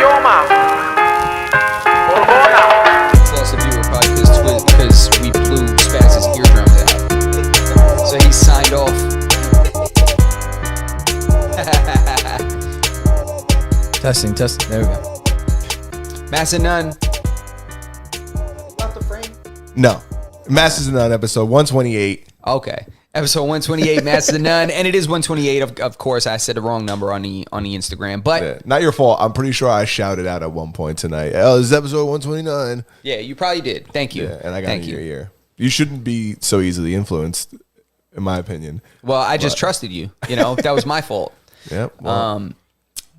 idioma. Borbona. Plus, if you were probably pissed because we blew Spaz's eardrums out. So he signed off. Testing. There we go. Massa None. No. Masters of None, episode 128. Okay. Episode 128, Masters of None. And it is 128. Of course, I said the wrong number on the Instagram. But Yeah, not your fault. I'm pretty sure I shouted out at one point tonight. Oh, this is episode 129. yeah, you probably did. Thank you. Yeah, and I got Thank it in you. your ear. You shouldn't be so easily influenced, in my opinion. Well, I just trusted you. You know, that was my fault. Yep. Well,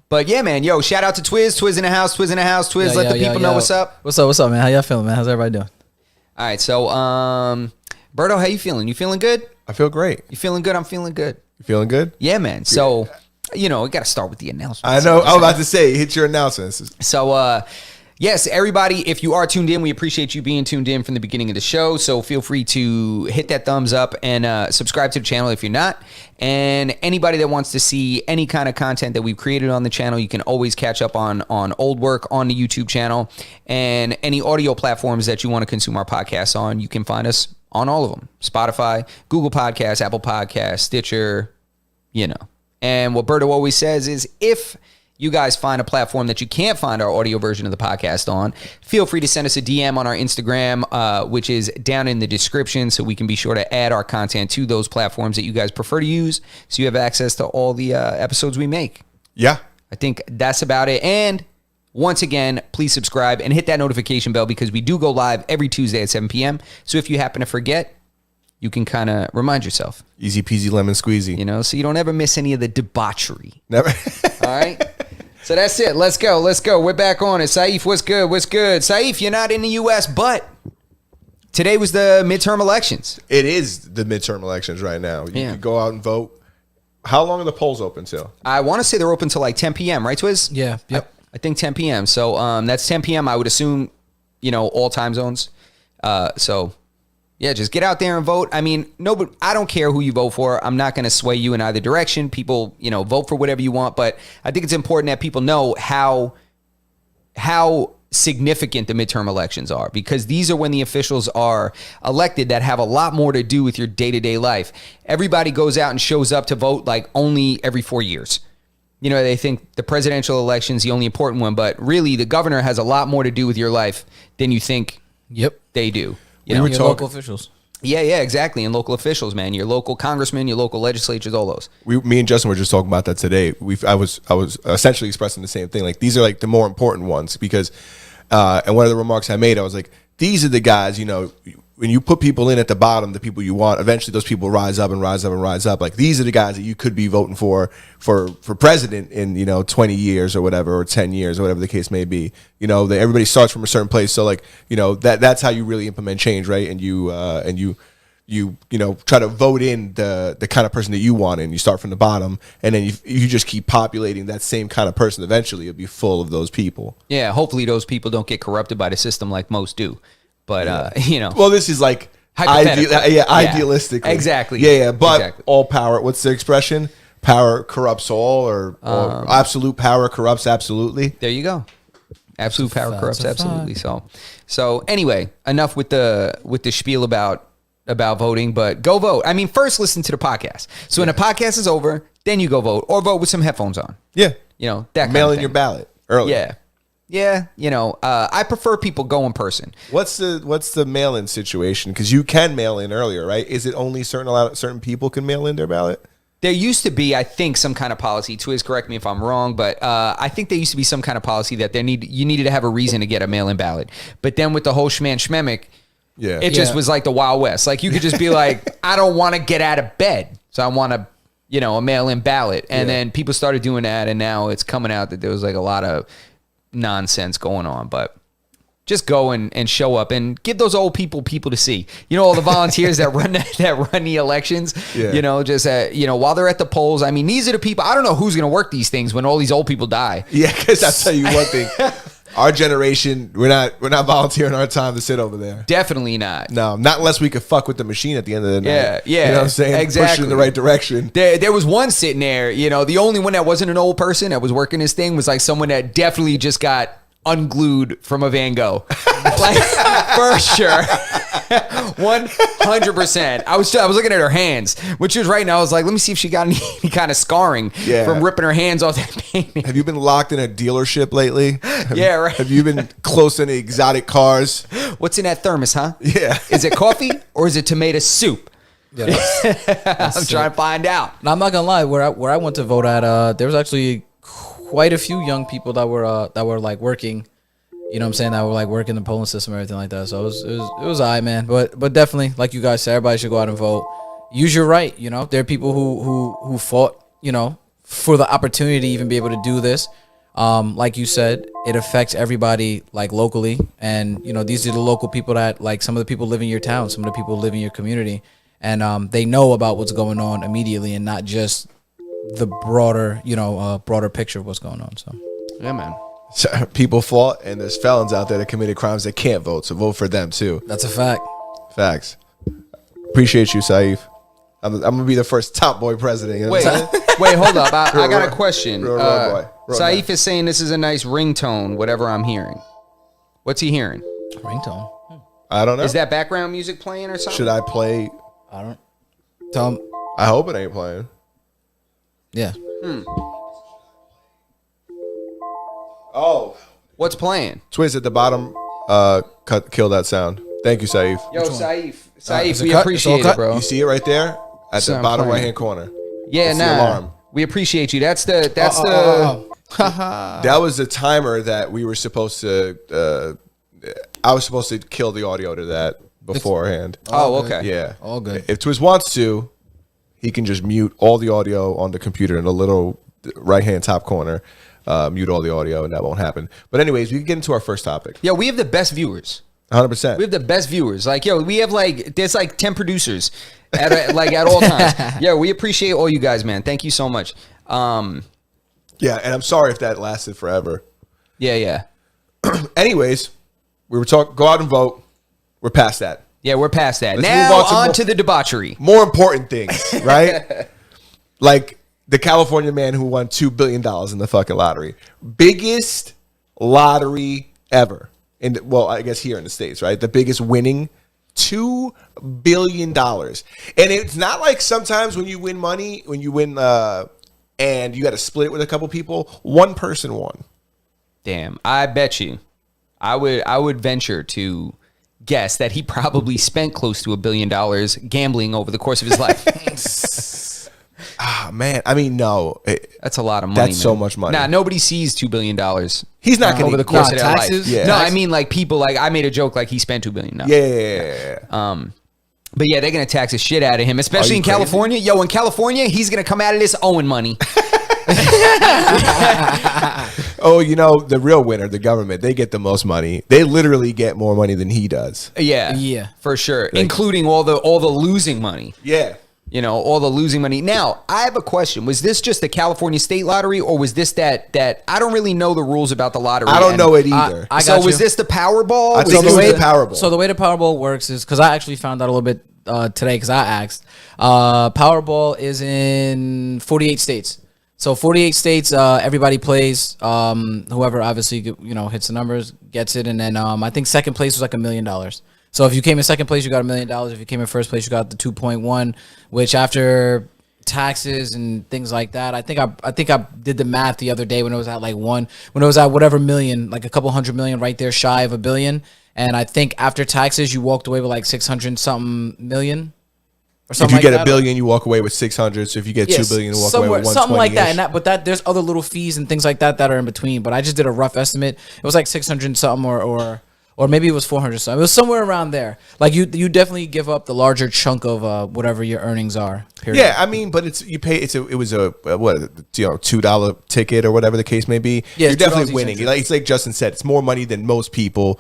But yeah, man. Yo, shout out to Twiz. Twiz in the house. Twiz, let the people know what's up. What's up, man? How y'all feeling, man? How's everybody doing? All right. So, Berto, how you feeling? You feeling good? I feel great. You feeling good? I'm feeling good. You feeling good? Yeah, man. So, you know, we got to start with the announcements. I know. I was about to say, hit your announcements. So, yes, everybody, if you are tuned in, we appreciate you being tuned in from the beginning of the show. So feel free to hit that thumbs up and subscribe to the channel if you're not. And anybody that wants to see any kind of content that we've created on the channel, you can always catch up on old work on the YouTube channel. And any audio platforms that you want to consume our podcasts on, you can find us on all of them. Spotify, Google Podcasts, Apple Podcasts, Stitcher, you know. And what Berto always says is if you guys find a platform that you can't find our audio version of the podcast on, feel free to send us a DM on our Instagram, which is down in the description, so we can be sure to add our content to those platforms that you guys prefer to use, so you have access to all the episodes we make. Yeah. I think that's about it. And once again, please subscribe and hit that notification bell because we do go live every Tuesday at 7 p.m. So if you happen to forget, you can kind of remind yourself, Easy peasy lemon squeezy. you know, so you don't ever miss any of the debauchery. Never. All right. So that's it. Let's go. We're back on it. Saif, what's good? Saif, you're not in the U.S., but today was the midterm elections. It is the midterm elections right now. You can go out and vote. How long are the polls open till? I want to say they're open till like 10 p.m., right, Twiz? Yeah. Yep. I think 10 p.m. So that's 10 p.m. I would assume, you know, all time zones. So yeah, just get out there and vote. I mean, I don't care who you vote for. I'm not going to sway you in either direction. People, you know, vote for whatever you want. But I think it's important that people know how significant the midterm elections are, because these are when the officials are elected that have a lot more to do with your day-to-day life. Everybody goes out and shows up to vote like only every 4 years. You know, they think the presidential election is the only important one, but really the governor has a lot more to do with your life than you think Yep. they do. Your local officials. Yeah, exactly. And local officials, man, your local congressmen, your local legislatures, all those. Me and Justin were just talking about that today. I was essentially expressing the same thing. Like, these are like the more important ones because, and one of the remarks I made, I was like, these are the guys, you know, when you put people in at the bottom, the people you want, eventually those people rise up and rise up and rise up. Like, these are the guys that you could be voting for president in, you know, 20 years or whatever, or 10 years or whatever the case may be. You know, everybody starts from a certain place. So, like, you know, that's how you really implement change, right? And you know, try to vote in the kind of person that you want, and you start from the bottom, and then you just keep populating that same kind of person. Eventually, it'll be full of those people. Yeah, hopefully those people don't get corrupted by the system like most do. But, you know. Well, this is like idealistically. Exactly. Yeah. But exactly. all power, what's the expression? Power corrupts all, or absolute power corrupts absolutely. There you go. Absolute power corrupts That's a absolutely. So anyway, enough with the spiel about voting, but go vote. I mean, first listen to the podcast. So when the podcast is over, then you go vote, or vote with some headphones on. Yeah. You know, that kind Mail of in thing. your ballot early. Yeah. You know, I prefer people go in person. What's the mail-in situation? Because you can mail in earlier, right? Is it only certain people can mail in their ballot? There used to be, I think, some kind of policy. Twiz, correct me if I'm wrong, but I think there used to be some kind of policy that you needed to have a reason to get a mail-in ballot. But then with the whole schmemic, it just was like the Wild West. Like, you could just be like, I don't want to get out of bed, so I want a mail-in ballot. And then people started doing that, and now it's coming out that there was like a lot of nonsense going on. But just go and show up and give those old people to see. You know, all the volunteers that run the elections. Yeah. You know, just while they're at the polls. I mean, these are the people. I don't know who's going to work these things when all these old people die. Yeah, because I'll tell you one thing. Our generation, we're not volunteering our time to sit over there. Definitely not. No, not unless we could fuck with the machine at the end of the night. Yeah, yeah. You know what I'm saying? Exactly. Push it in the right direction. There was one sitting there, the only one that wasn't an old person that was working this thing was like someone that definitely just got unglued from a Van Gogh. Like, for sure. 100%. I was looking at her hands when she was writing. I was like, let me see if she got any kind of scarring from ripping her hands off that painting. Have you been locked in a dealership lately? Yeah, right. Have you been close to any exotic cars? What's in that thermos, huh? Yeah. Is it coffee or is it tomato soup? Yeah, I'm trying to find out. Now, I'm not gonna lie. Where I went to vote at, there was actually quite a few young people that were like working. You know what I'm saying? That were like working the polling system and everything like that. So it was all right, man. But definitely, like you guys said, everybody should go out and vote. Use your right. There are people who fought, for the opportunity to even be able to do this. Like you said, it affects everybody like locally, and these are the local people that like some of the people live in your town, some of the people live in your community, and they know about what's going on immediately, and not just the broader broader picture of what's going on. So Yeah, man. So, people fought, and there's felons out there that committed crimes that can't vote, so vote for them too. that's a fact. Facts. Appreciate you, Saif. I'm gonna be the first top boy president. You know Wait, what I'm saying? wait, hold up. I got a question. Real boy. Real Saif is saying this is a nice ringtone, whatever I'm hearing. What's he hearing? Ringtone. I don't know. Is that background music playing or something? Should I play? I don't. Tell him. I hope it ain't playing. Yeah. Oh, What's playing? Twiz at the bottom. Kill that sound. Thank you, Saif. Yo, Saif, is it we cut? appreciate It's all it, bro. You see it right there at the Sound bottom playing. right hand corner. Yeah, It's the nah. alarm. We appreciate you. That's the That was the timer that we were supposed to. I was supposed to kill the audio to that beforehand. Oh, okay. Yeah, All good. If Twiz wants to, he can just mute all the audio on the computer in the little right hand top corner. Mute all the audio, and that won't happen. But anyways, we can get into our first topic. Yo, we have the best viewers. 100%. We have the best viewers. Like, yo, we have there's 10 producers at all times. Yeah, we appreciate all you guys, man. Thank you so much. Yeah, and I'm sorry if that lasted forever. Yeah. Anyways, we were talking. Go out and vote. We're past that. Yeah, we're past that. Let's Now move on to to the debauchery. More important things, right? Like the California man who won $2 billion in the fucking lottery. Biggest lottery ever. Well, I guess here in the States, right? The biggest winning, $2 billion. And it's not like sometimes when you win money, and you got to split it with a couple people, one person won. Damn, I bet you. I would venture to guess that he probably spent close to $1 billion gambling over the course of his life. Ah, man. I mean, no. That's a lot of money. That's so much money. Nah, nobody sees $2 billion. He's not going over to the course of their taxes? life. Yeah. No, Taxes? I mean like people. Like I made a joke like he spent $2 billion. Yeah. But yeah, they're gonna tax the shit out of him, especially you in crazy? California. Yo, in California, he's gonna come out of this owing money. Oh, the real winner, the government, they get the most money. They literally get more money than he does. Yeah. for sure, including all the losing money. Yeah. All the losing money. Now, I have a question. Was this just the California state lottery, or was this that I don't really know the rules about the lottery? I don't know it either. I So got was you. this the Powerball? I Was think this it was the- the Powerball. So the way the Powerball works is because I actually found out a little bit today because I asked. Powerball is in 48 states. So 48 states, everybody plays. Whoever obviously hits the numbers gets it, and then I think second place was like $1 million. So if you came in second place, you got $1 million. If you came in first place, you got the 2.1, which after taxes and things like that, I think I did the math the other day when it was at when it was at whatever million, like a couple $100 million right there shy of $1 billion. And I think after taxes, you walked away with like 600 something million. Or If something you get like $1 billion, you walk away with 600. So if you get $2 billion, you walk away with 120. something like that. And but there's other little fees and things like that are in between. But I just did a rough estimate. It was like 600 something or maybe it was 400 something. It was somewhere around there. Like you definitely give up the larger chunk of whatever your earnings are. Period. Yeah, I mean, but it was a $2 ticket or whatever the case may be. Yeah, You're definitely $2 winning. each. It's like Justin said, it's more money than most people.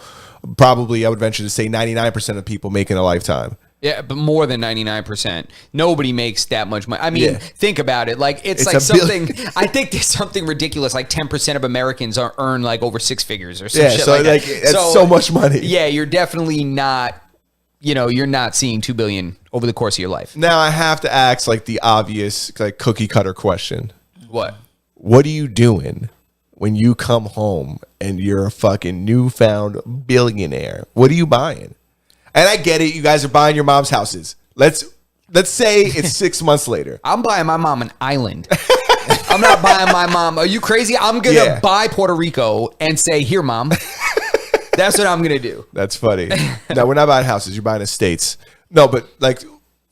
Probably, I would venture to say 99% of people make in a lifetime. Yeah, but more than 99%. Nobody makes that much money. I mean, Yeah. think about it. Like it's like a something. I think there's something ridiculous. Like 10% of Americans earn like over six figures or some Yeah, shit so like that. like that's so much money. Yeah, you're definitely not. You're not seeing 2 billion over the course of your life. Now I have to ask like the obvious like cookie cutter question. What? What are you doing when you come home and you're a fucking newfound billionaire? What are you buying? And I get it, you guys are buying your mom's houses. Let's say it's 6 months later. I'm buying my mom an island. I'm not buying my mom. Are you crazy? I'm gonna buy Puerto Rico and say, "Here, mom." That's what I'm gonna do. That's funny. No, we're not buying houses. You're buying estates. No, but like,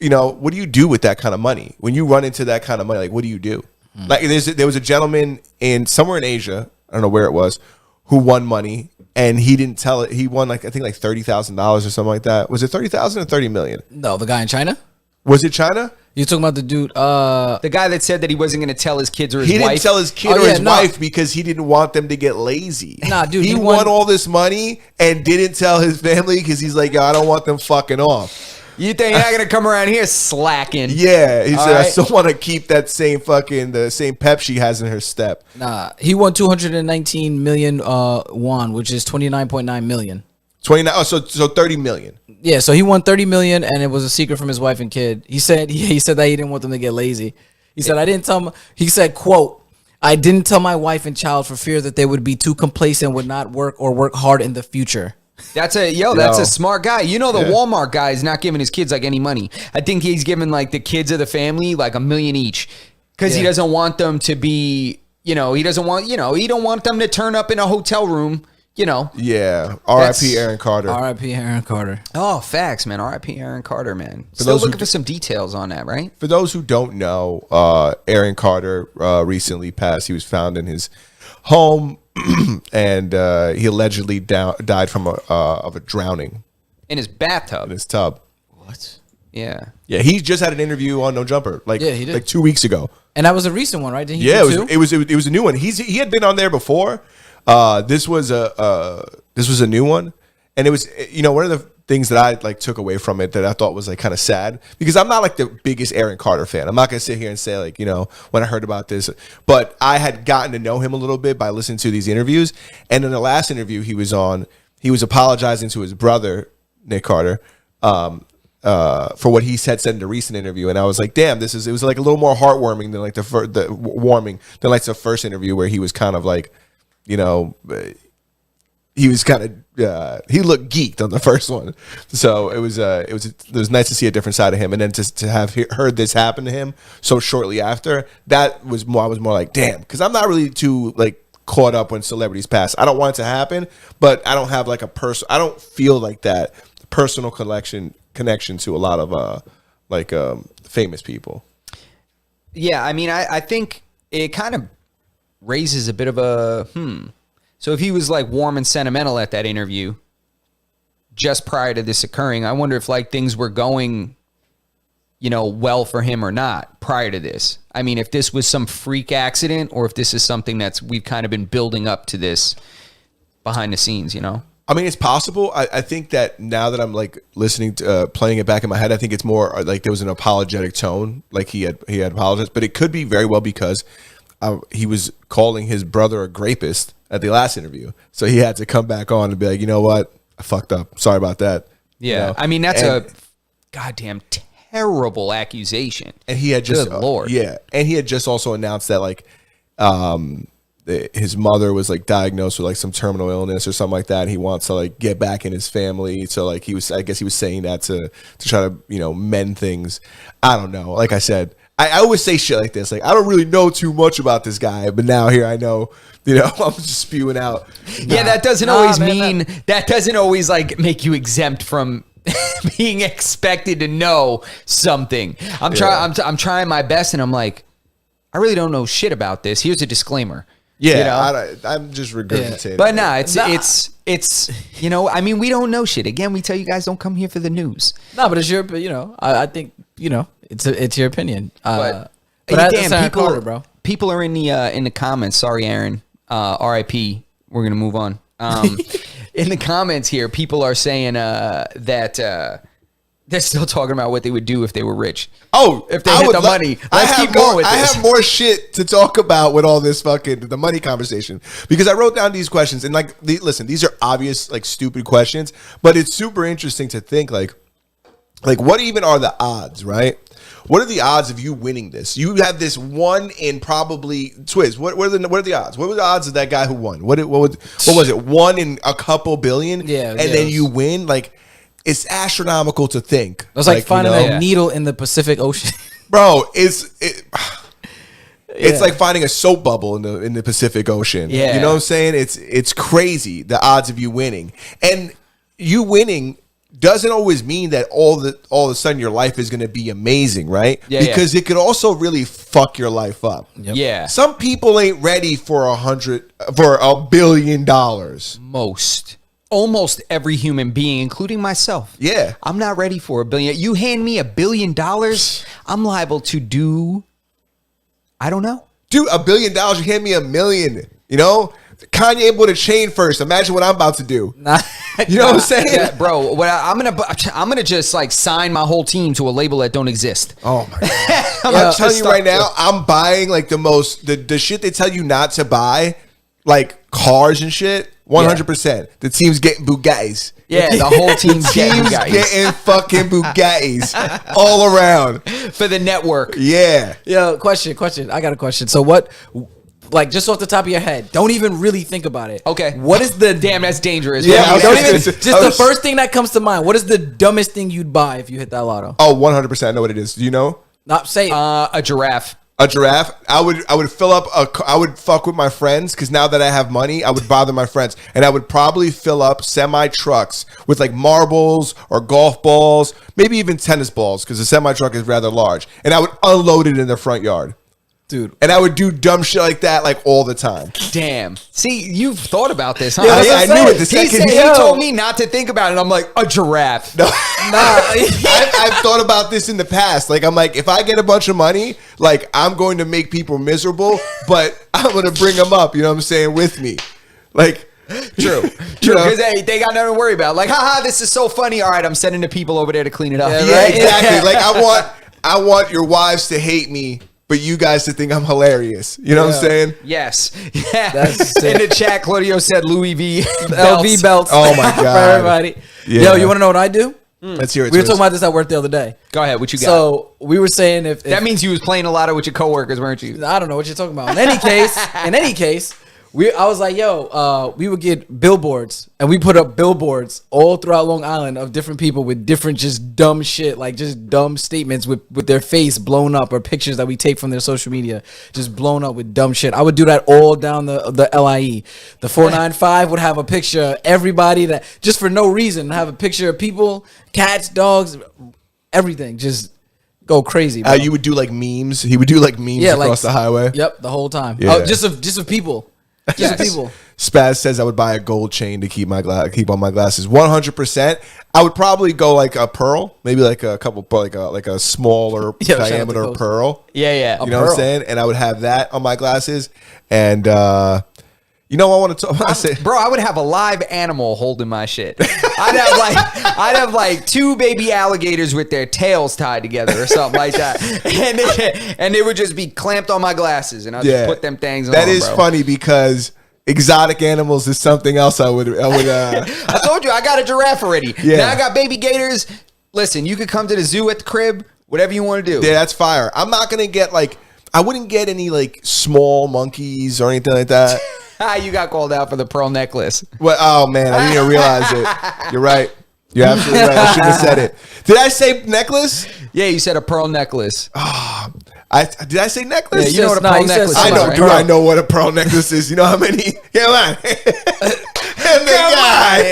what do you do with that kind of money? When you run into that kind of money, like, what do you do? Like, there was a gentleman somewhere in Asia, I don't know where it was, who won money, and he didn't tell it. He won like I think like $30,000 or something like that. Was it 30,000 or 30 million? No, the guy in China. Was it China? You talking about the dude? The guy that said that he wasn't going to tell his kids or his He wife. didn't tell his kid or his wife because he didn't want them to get lazy. Nah, dude, he he won won all this money and didn't tell his family because he's like, yo, I don't want them fucking off. You think you're not going to come around here slacking? Yeah, he All said, I right. still want to keep that same the same pep she has in her step. Nah, he won 219 million won, which is 29.9 million. 29. Oh, so 30 million. Yeah, so he won 30 million, and it was a secret from his wife and kid. He said that he didn't want them to get lazy. He said, I didn't tell him. He said, quote, I didn't tell my wife and child for fear that they would be too complacent, would not work or work hard in the future. That's a smart guy. The Walmart guy is not giving his kids like any money. I think he's giving like the kids of the family like $1 million each because he doesn't want them to be, he don't want them to turn up in a hotel room, Yeah. R.I.P. Aaron Carter. R.I.P. Aaron Carter. Oh, facts, man. R.I.P. Aaron Carter, man. Still those who looking for some details on that, right? For those who don't know, Aaron Carter recently passed. He was found in his home, and he allegedly died from of a drowning In his bathtub. in his tub. What? Yeah. Yeah, he just had an interview on No Jumper, Yeah, he did. like 2 weeks ago. And that was a recent one, right? Didn't he Yeah, do two? it was a new one. He had been on there before. This was a new one, and it was one of the things that I like took away from it that I thought was like kind of sad because I'm not like the biggest Aaron Carter fan. I'm not gonna sit here and say like when I heard about this, but I had gotten to know him a little bit by listening to these interviews. And in the last interview he was on, he was apologizing to his brother Nick Carter for what he said in the recent interview, and I was like, damn, it was like a little more heartwarming than like the first interview where he was kind of like, he was kind of he looked geeked on the first one, so it was nice to see a different side of him, and then to have heard this happen to him so shortly after, I was more like, damn, because I'm not really too like caught up when celebrities pass. I don't want it to happen, but I don't have like I don't feel like that personal connection to a lot of famous people. Yeah, I mean, I think it kind of raises a bit of a So if he was like warm and sentimental at that interview just prior to this occurring, I wonder if like things were going, well for him or not prior to this. I mean, if this was some freak accident or if this is something we've kind of been building up to this behind the scenes, I mean, it's possible. I think that now that I'm like listening to playing it back in my head, I think it's more like there was an apologetic tone, like he had apologized, but it could be very well because he was calling his brother a grapist at the last interview, so he had to come back on and be like, you know what, I fucked up. Sorry about that. Yeah, I mean that's a goddamn terrible accusation. And he had just Good Lord. and he had just also announced that like his mother was like diagnosed with like some terminal illness or something like that, and he wants to like get back in his family. So like I guess he was saying that to try to mend things. I don't know. Like I said, I always say shit like this. Like I don't really know too much about this guy, but now here I know. I'm just spewing out. Yeah, that doesn't always mean that doesn't always like make you exempt from being expected to know something. I'm trying my best, and I'm like, I really don't know shit about this. Here's a disclaimer. Yeah, I'm just regurgitating. Yeah. But it's I mean, we don't know shit. Again, we tell you guys don't come here for the news. No, but it's your, I think, it's your opinion. But damn, people, Carter, bro. People are in the comments. Sorry, Aaron. R.I.P. We're gonna move on. In the comments here, people are saying that They're still talking about what they would do if they were rich. Oh, If they I hit would the money. I Let's have keep going more, with I this. have more shit to talk about with all this the money conversation, because I wrote down these questions and like, listen, these are obvious, like, stupid questions, but it's super interesting to think like what even are the odds, right? What are the odds of you winning this? You have this one in probably Twiz. What are the odds? What were the odds of that guy who won? What was it? One in a couple billion? Yeah, and yeah, then it you was- win. Like, it's astronomical to think. It's like finding you know? a needle in the Pacific Ocean. Bro, it's like finding a soap bubble in the Pacific Ocean. Yeah. You know what I'm saying? It's crazy, the odds of you winning. And you winning doesn't always mean that all of a sudden your life is going to be amazing, right? Yeah, because it could also really fuck your life up. Yeah. Some people ain't ready for $1 billion. Most. Almost every human being, including myself. Yeah. I'm not ready for $1 billion. You hand me $1 billion, I'm liable to do, I don't know. Dude, $1 billion, you hand me $1 million, you know? Kanye bought a chain first. Imagine what I'm about to do. You know what I'm saying? Yeah, bro, I'm gonna just like sign my whole team to a label that don't exist. Oh my god! I'm I'm just telling you stuck right there. now, I'm buying like the shit they tell you not to buy, like cars and shit. 100%. The team's getting Bugattis. Yeah, the whole team's getting Team's Bugattis. getting fucking Bugattis all around. For the network. Yeah. Yo, question. I got a question. So what, like, just off the top of your head, don't even really think about it. Okay. What is the Damn, that's dangerous. Yeah, What do you I was don't got? even, just- just the first thing that comes to mind. What is the dumbest thing you'd buy if you hit that lotto? Oh, 100%. I know what it is. Do you know? Not say A giraffe. A giraffe. I would fill up I would fuck with my friends, because now that I have money, I would bother my friends, and I would probably fill up semi trucks with like marbles or golf balls, maybe even tennis balls, because the semi truck is rather large, and I would unload it in the front yard, dude. and I would do dumb shit like that like all the time. Damn. See, you've thought about this, huh? Yeah, that's Yeah, what I I'm knew saying. it the He second. said, Yo. he told me not to think about it. I'm like, a giraffe. No. I've thought about this in the past. Like, I'm like, if I get a bunch of money, like, I'm going to make people miserable, but I'm going to bring them up, you know what I'm saying, with me. Like, True. you True. know? Because they got nothing to worry about. Like, haha, this is so funny. All right, I'm sending the people over there to clean it up. Yeah, Yeah, right? exactly. Like, I want your wives to hate me, but you guys to think I'm hilarious. You know what I'm saying? Yes. Yeah. That's In sick. the chat, Claudio said Louis V. LV belts. Oh my for God. everybody. Yeah. Yo, you want to know what I do? Let's hear it. We were Twiz. talking about this at work the other day. Go ahead. What you got? So we were saying if that means you was playing a lot with your coworkers, weren't you? I don't know what you're talking about. In any case, I was like, yo, we would get billboards, and we put up billboards all throughout Long Island of different people with different just dumb shit, like just dumb statements with their face blown up, or pictures that we take from their social media just blown up with dumb shit. I would do that all down the LIE. The 495 would have a picture of everybody that just for no reason have a picture of people, cats, dogs, everything. Just go crazy. Bro. You would do like memes. He would do like memes across the highway. Yep, the whole time. Yeah. Oh, just of people. Just of people. Spaz says I would buy a gold chain to keep on my glasses. 100%. I would probably go like a pearl, maybe like a couple, like a smaller Yo, shout out to diameter Ghost. pearl. Yeah. You know what I'm pearl. saying? And I would have that on my glasses. And you know, I want to talk. I say, Bro, I would have a live animal holding my shit. I'd have like two baby alligators with their tails tied together or something like that, and they would just be clamped on my glasses, and I'd just put them things on. That is bro. funny because exotic animals is something else I would. I told you I got a giraffe already. Yeah. Now I got baby gators. Listen, you could come to the zoo at the crib, whatever you want to do. Yeah, that's fire. I'm not gonna get like. I wouldn't get any like small monkeys or anything like that. You got called out for the pearl necklace. Well, oh man, I didn't even realize it. You're right. You're absolutely right. I shouldn't have said it. Did I say necklace? Yeah, you said a pearl necklace. Did I say necklace? Yeah, you know what a Nah, pearl you said necklace I is, know. right? Do I know what a pearl necklace is? You know how many? Come on. And the guy.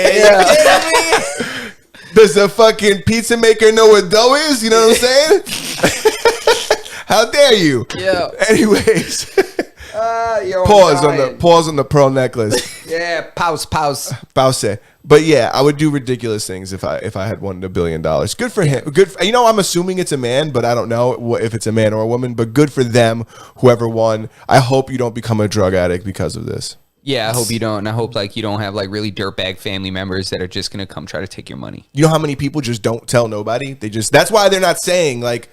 Does the fucking pizza maker know what dough is? You know what I'm saying? How dare you? Yeah. Anyways, Yo, pause on the pearl necklace. Yeah, pause. Pause. But yeah, I would do ridiculous things if I had won $1 billion. Good for him. Good. You know, I'm assuming it's a man, but I don't know if it's a man or a woman. But good for them, whoever won. I hope you don't become a drug addict because of this. Yeah, I hope you don't. And I hope like you don't have like really dirtbag family members that are just gonna come try to take your money. You know how many people just don't tell nobody? That's why they're not saying, like,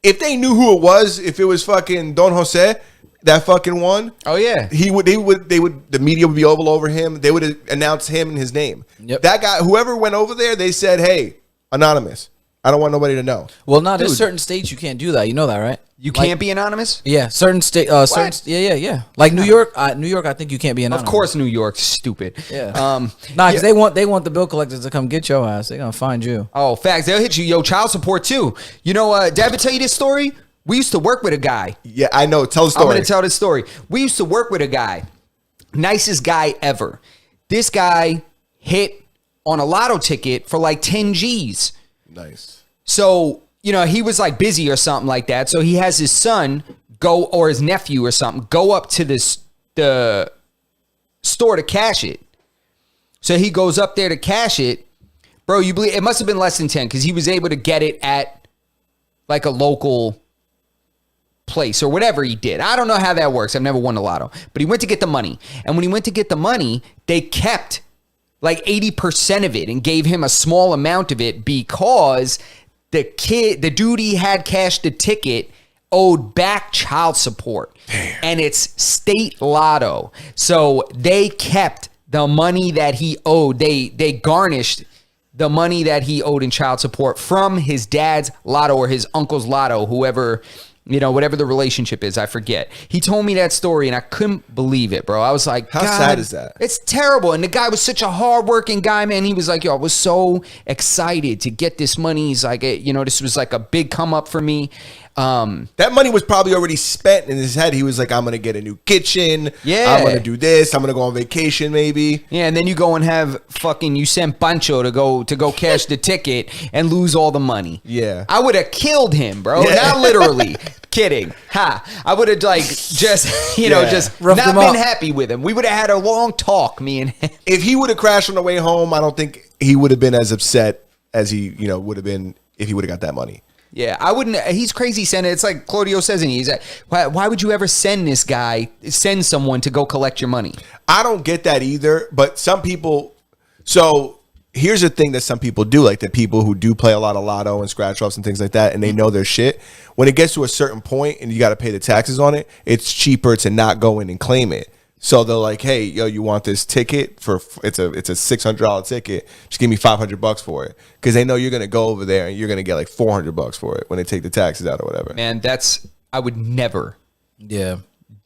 if they knew who it was, if it was fucking Don Jose, that fucking one. Oh yeah. They would, the media would be all over him. They would announce him and his name. Yep. That guy, whoever went over there, they said, hey, anonymous. I don't want nobody to know. Well, no, there's certain states you can't do that. You know that, right? You can't be anonymous? Yeah, certain state. Yeah. Like New York, New York. I think you can't be anonymous. Of course, New York's stupid. Yeah. Nah, because they want the bill collectors to come get your ass. They're gonna find you. Oh, facts. They'll hit you. Yo, child support too. You know, did I ever tell you this story? We used to work with a guy. Yeah, I know. Tell the story. I'm going to tell this story. We used to work with a guy. Nicest guy ever. This guy hit on a lotto ticket for like 10 G's. Nice. So, you know, he was like busy or something like that. So he has his son go, or his nephew or something, go up to the store to cash it. So he goes up there to cash it. Bro, you believe it must have been less than 10 because he was able to get it at like a local place or whatever he did. I don't know how that works. I've never won the lotto. But he went to get the money. And when he went to get the money, they kept like 80% of it and gave him a small amount of it because the dude he had cashed the ticket owed back child support. Damn. And it's state lotto. So they kept the money that he owed. They garnished the money that he owed in child support from his dad's lotto or his uncle's lotto, whoever, you know, whatever the relationship is, I forget. He told me that story and I couldn't believe it, bro. I was like, how God, sad is that? It's terrible. And the guy was such a hardworking guy, man. He was like, yo, I was so excited to get this money. He's like, you know, this was like a big come up for me. That money was probably already spent in his head. He was like, I'm going to get a new kitchen. Yeah. I'm going to do this. I'm going to go on vacation maybe. Yeah, and then you go and have you send Pancho to go cash the ticket and lose all the money. Yeah. I would have killed him, bro. Yeah. Not literally. Kidding. Ha. I would have like just, you know, just roughed not him been up. happy with him. We would have had a long talk, me and him. If he would have crashed on the way home, I don't think he would have been as upset as he, you know, would have been if he would have got that money. Yeah, I wouldn't. He's crazy sending. It's like Claudio says, and he's like, why would you ever send someone to go collect your money? I don't get that either. But some people. So here's the thing that some people do, like the people who do play a lot of lotto and scratch offs and things like that, and they know their shit. When it gets to a certain point and you got to pay the taxes on it, it's cheaper to not go in and claim it. So they're like, hey, yo, you want this ticket for it's a $600 ticket. Just give me $500 for it. Because they know you're going to go over there and you're going to get like $400 for it when they take the taxes out or whatever. Man, I would never do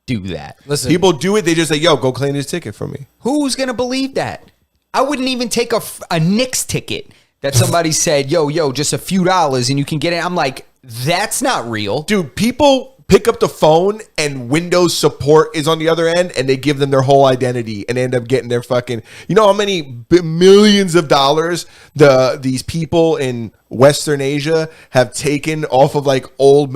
that. Listen, People do it. They just say, yo, go claim this ticket for me. Who's going to believe that? I wouldn't even take a Knicks ticket that somebody said, yo, just a few dollars and you can get it. I'm like, that's not real. Dude, people pick up the phone and Windows support is on the other end and they give them their whole identity and they end up getting their fucking, you know how many millions of dollars these people in Western Asia have taken off of like old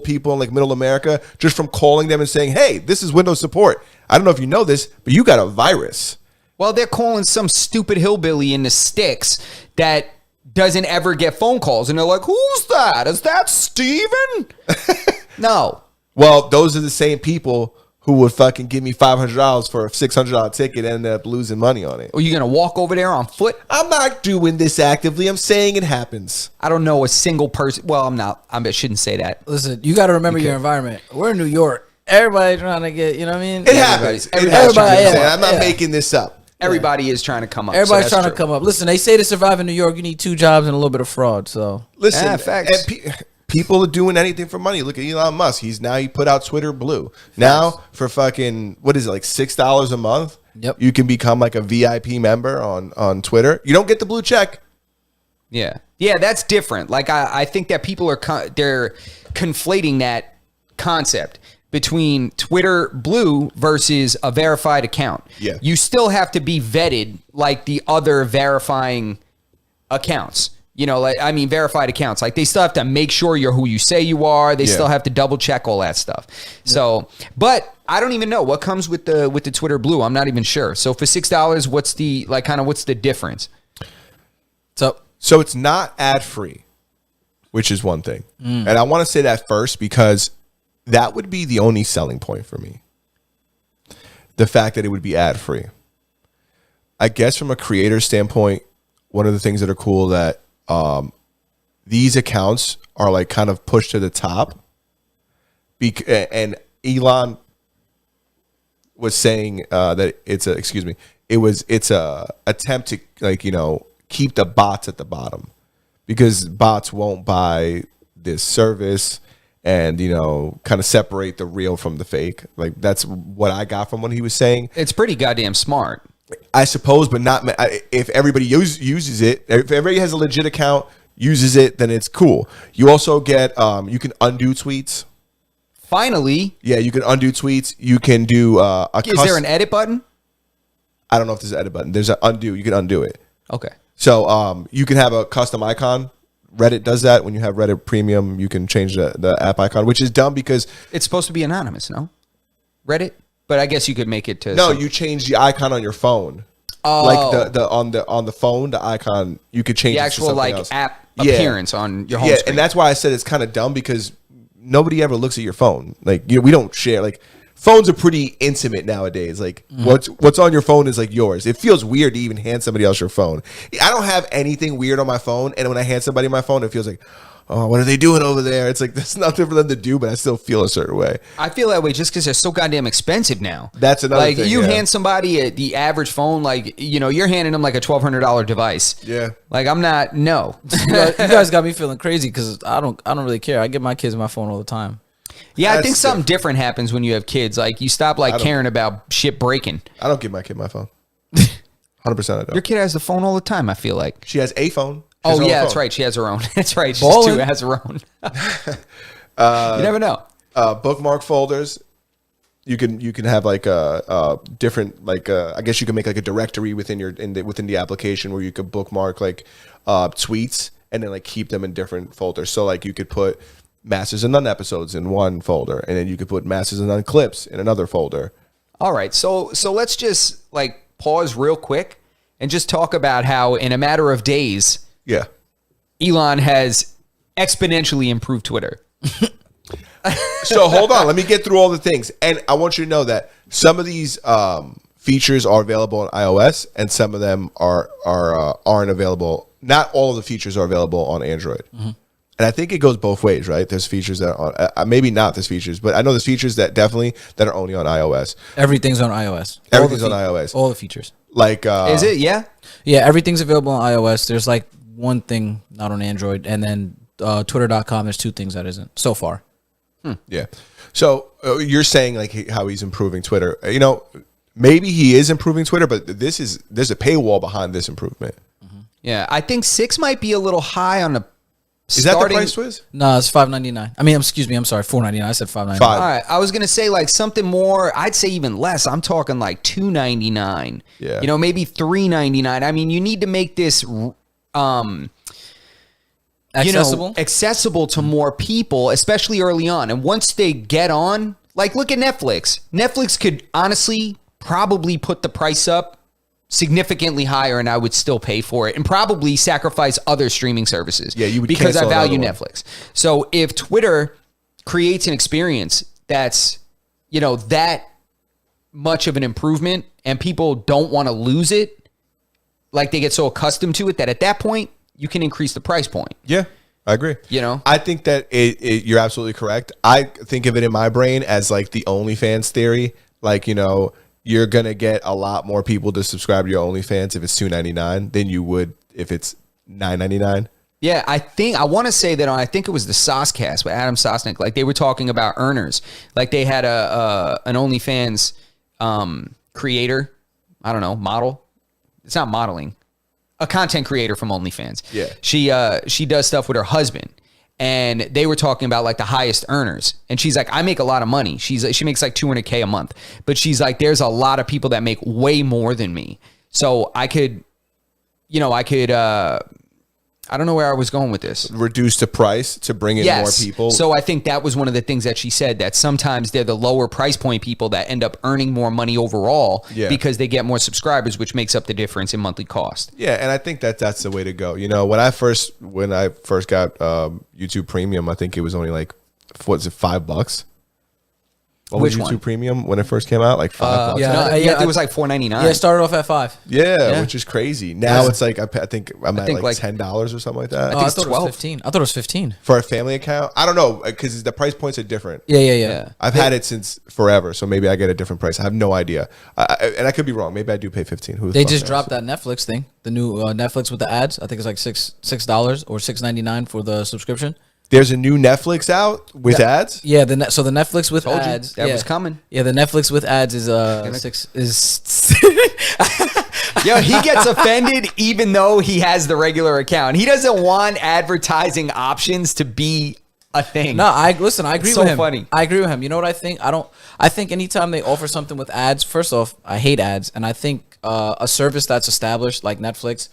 people in like middle America just from calling them and saying, hey, this is Windows support. I don't know if you know this, but you got a virus. Well, they're calling some stupid hillbilly in the sticks that doesn't ever get phone calls. And they're like, who's that? Is that Steven? No. Well, those are the same people who would fucking give me $500 for a $600 ticket and end up losing money on it. Are you going to walk over there on foot? I'm not doing this actively. I'm saying it happens. I don't know a single person. Well, I'm not. I shouldn't say that. listen, you got to remember your environment. We're in New York. Everybody trying to get, you know what I mean? It happens. I'm not making this up. Everybody is trying to come up. Everybody's trying to come up. Listen, they say to survive in New York, you need 2 jobs and a little bit of fraud. So listen, yeah, facts. People are doing anything for money. Look at Elon Musk. He put out Twitter Blue. Now for fucking, what is it, like $6 a month? Yep. You can become like a VIP member on Twitter. You don't get the blue check. Yeah. Yeah, that's different. Like I think that people are they're conflating that concept between Twitter Blue versus a verified account. Yeah. You still have to be vetted like the other verifying accounts. You know, like I mean verified accounts. Like they still have to make sure you're who you say you are. They still have to double check all that stuff. So, but I don't even know what comes with the Twitter Blue. I'm not even sure. So for $6, what's the difference? So it's not ad free, which is one thing. And I want to say that first because that would be the only selling point for me. the fact that it would be ad free. I guess from a creator standpoint, one of the things that are cool that these accounts are like kind of pushed to the top. And Elon was saying that it's a attempt to, like, you know, keep the bots at the bottom, because bots won't buy this service, and, you know, kind of separate the real from the fake. Like, that's what I got from what he was saying. It's pretty goddamn smart. I suppose, but not if everybody uses it. If everybody has a legit account, uses it, then it's cool. You also get you can undo tweets. Finally. Yeah, you can undo tweets. You can do Is there an edit button? I don't know if there's an edit button. There's an undo. You can undo it. Okay. So you can have a custom icon. Reddit does that. When you have Reddit Premium, you can change the app icon, which is dumb because It's supposed to be anonymous, no? Reddit? But I guess you could make it to you change the icon on your phone. Oh. Like the on the phone, the icon, you could change the it to actual something like else. app appearance on your home screen. And that's why I said it's kind of dumb, because nobody ever looks at your phone. Like, you know, we don't share. Like, phones are pretty intimate nowadays. Like, what's on your phone is like yours. It feels weird to even hand somebody else your phone. I don't have anything weird on my phone, and when I hand somebody my phone, it feels like, oh, what are they doing over there? It's like, there's nothing for them to do, but I still feel a certain way. I feel that way just because they're so goddamn expensive now. That's another like, thing. You yeah. hand somebody the average phone, like, you know, you're handing them like a $1,200 device. Yeah. Like, I'm not. No. You guys got me feeling crazy because I don't really care. I give my kids my phone all the time. Yeah, I That's think something different happens when you have kids. Like, you stop like caring about shit breaking. I don't give my kid my phone. 100% I don't. Your kid has the phone all the time, I feel like. She has a phone. She Oh, has her own yeah, that's phone. right. She has her own. That's right. She's Ballin'. 2, has her own. You never know. Bookmark folders. You can have like a different, like I guess you can make like a directory within the application where you could bookmark like tweets and then like keep them in different folders. So like you could put Masters and None episodes in one folder, and then you could put Masters and None clips in another folder. All right. So let's just like pause real quick and just talk about how in a matter of days, Yeah. Elon has exponentially improved Twitter. So hold on, let me get through all the things, and I want you to know that some of these features are available on iOS, and some of them aren't available. Not all of the features are available on Android, and I think it goes both ways, right? There's features that are on, maybe not there's features, but I know there's features that are only on iOS. Everything's on iOS. Everything's on iOS. All the features. Like, Is it? Yeah. Yeah, everything's available on iOS. There's like one thing not on Android, and then Twitter.com. There's 2 things that isn't so far. Yeah. So you're saying like how he's improving Twitter. You know, maybe he is improving Twitter, but there's a paywall behind this improvement. Yeah. I think 6 might be a little high on the Is that the price, Twiz? No, it's $5.99. I mean, excuse me. I'm sorry, $4.99. I said $5.99. Five. All right, I was gonna say like something more. I'd say even less. I'm talking like $2.99. Yeah. You know, maybe $3.99. I mean, you need to make this Accessible. accessible to more people, especially early on. And once they get on, like look at Netflix. Netflix could honestly probably put the price up significantly higher, and I would still pay for it, and probably sacrifice other streaming services. Yeah, you would because I cancel value another one. Netflix. So if Twitter creates an experience that's, you know, that much of an improvement, and people don't want to lose it, like they get so accustomed to it that at that point you can increase the price point. Yeah, I agree. You know? I think that you're absolutely correct. I think of it in my brain as like the OnlyFans theory. Like, you know, you're going to get a lot more people to subscribe to your OnlyFans if it's $2.99 than you would if it's $9.99. Yeah, I want to say that I think it was the Saucecast with Adam Sosnick. Like they were talking about earners. Like they had an OnlyFans creator. I don't know, model. It's not modeling. A content creator from OnlyFans. Yeah. She does stuff with her husband, and they were talking about like the highest earners. And she's like, I make a lot of money. She makes like $200K a month, but she's like, there's a lot of people that make way more than me. So I could, I don't know where I was going with this. Reduce the price to bring in more people. So I think that was one of the things that she said, that sometimes they're the lower price point people that end up earning more money overall because they get more subscribers, which makes up the difference in monthly cost. Yeah, and I think that's the way to go. You know, when I first got YouTube Premium, I think it was only like, what is it, $5? What Which was YouTube one? Premium when it first came out? Like $5. yeah. No, Yeah, it was like $4.99. Yeah, it started off at 5. Yeah, which is crazy. Now it's like I think I'm at think like like $10 or something like that. Oh, I it's thought it 12. was 15. I thought it was 15. For a family account, I don't know because the price points are different. Yeah. I've had it since forever, so maybe I get a different price. I have no idea, and I could be wrong. Maybe I do pay 15. Who the They fuck just knows? dropped that Netflix thing, the new Netflix with the ads. I think it's like $6 or $6.99 for the subscription. There's a new Netflix out with ads. Yeah, so the Netflix with Told you, ads that yeah. was coming. Yeah, the Netflix with ads is Yo, he gets offended even though he has the regular account. He doesn't want advertising options to be a thing. No, I agree So with him. funny. I agree with him. You know what I think? I think anytime they offer something with ads, first off, I hate ads, and I think a service that's established like Netflix,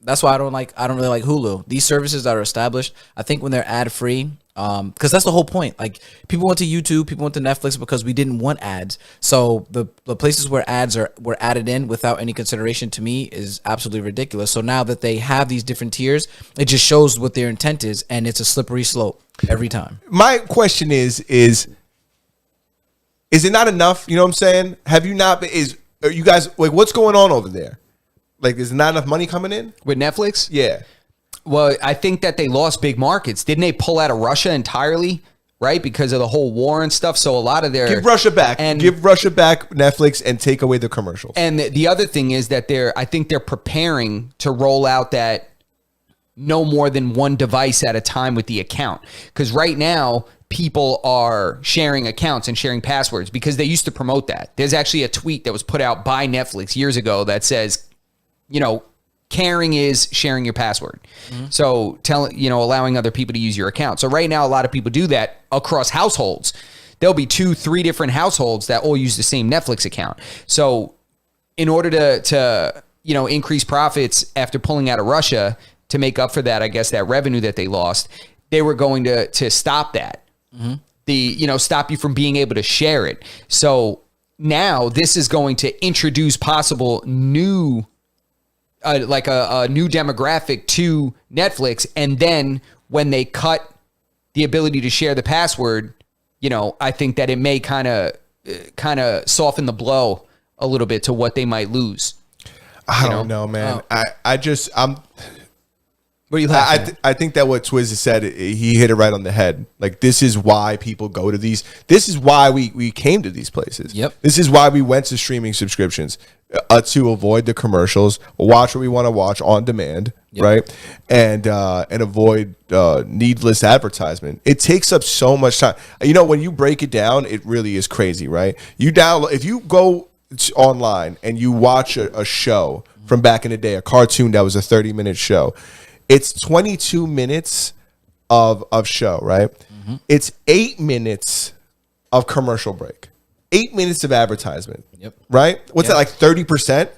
that's why I don't really like Hulu. These services that are established, I think when they're ad free, because that's the whole point. Like people went to YouTube, people went to Netflix because we didn't want ads. So the places where ads were added in without any consideration to me is absolutely ridiculous. So now that they have these different tiers, it just shows what their intent is, and it's a slippery slope every time. My question is it not enough? You know what I'm saying? Have you not been? Are you guys like what's going on over there? Like, is not enough money coming in? With Netflix? Yeah. Well, I think that they lost big markets. Didn't they pull out of Russia entirely, right? Because of the whole war and stuff. So a lot of their... Give Russia back. And Give Russia back Netflix and take away the commercials. And the other thing is that I think they're preparing to roll out that no more than one device at a time with the account. Because right now, people are sharing accounts and sharing passwords because they used to promote that. There's actually a tweet that was put out by Netflix years ago that says, caring is sharing your password. Mm-hmm. So allowing other people to use your account. So right now, a lot of people do that across households. There'll be 2-3 different households that all use the same Netflix account. So in order to increase profits after pulling out of Russia to make up for that, I guess that revenue that they lost, they were going to stop that. Mm-hmm. Stop you from being able to share it. So now this is going to introduce possible new a new demographic to Netflix. And then when they cut the ability to share the password, I think that it may kind of soften the blow a little bit to what they might lose. I don't know, man. Oh. I'm What do you laughing at? I think that what Twiz said, he hit it right on the head. Like, this is why people go to these. This is why we came to these places. Yep. This is why we went to streaming subscriptions to avoid the commercials, watch what we want to watch on demand, right? And avoid needless advertisement. It takes up so much time. When you break it down, it really is crazy, right? If you go online and you watch a show from back in the day, a cartoon that was a 30-minute show. It's 22 minutes of show, right? Mm-hmm. It's 8 minutes of commercial break, 8 minutes of advertisement. Yep. Right? What's that, like 30%?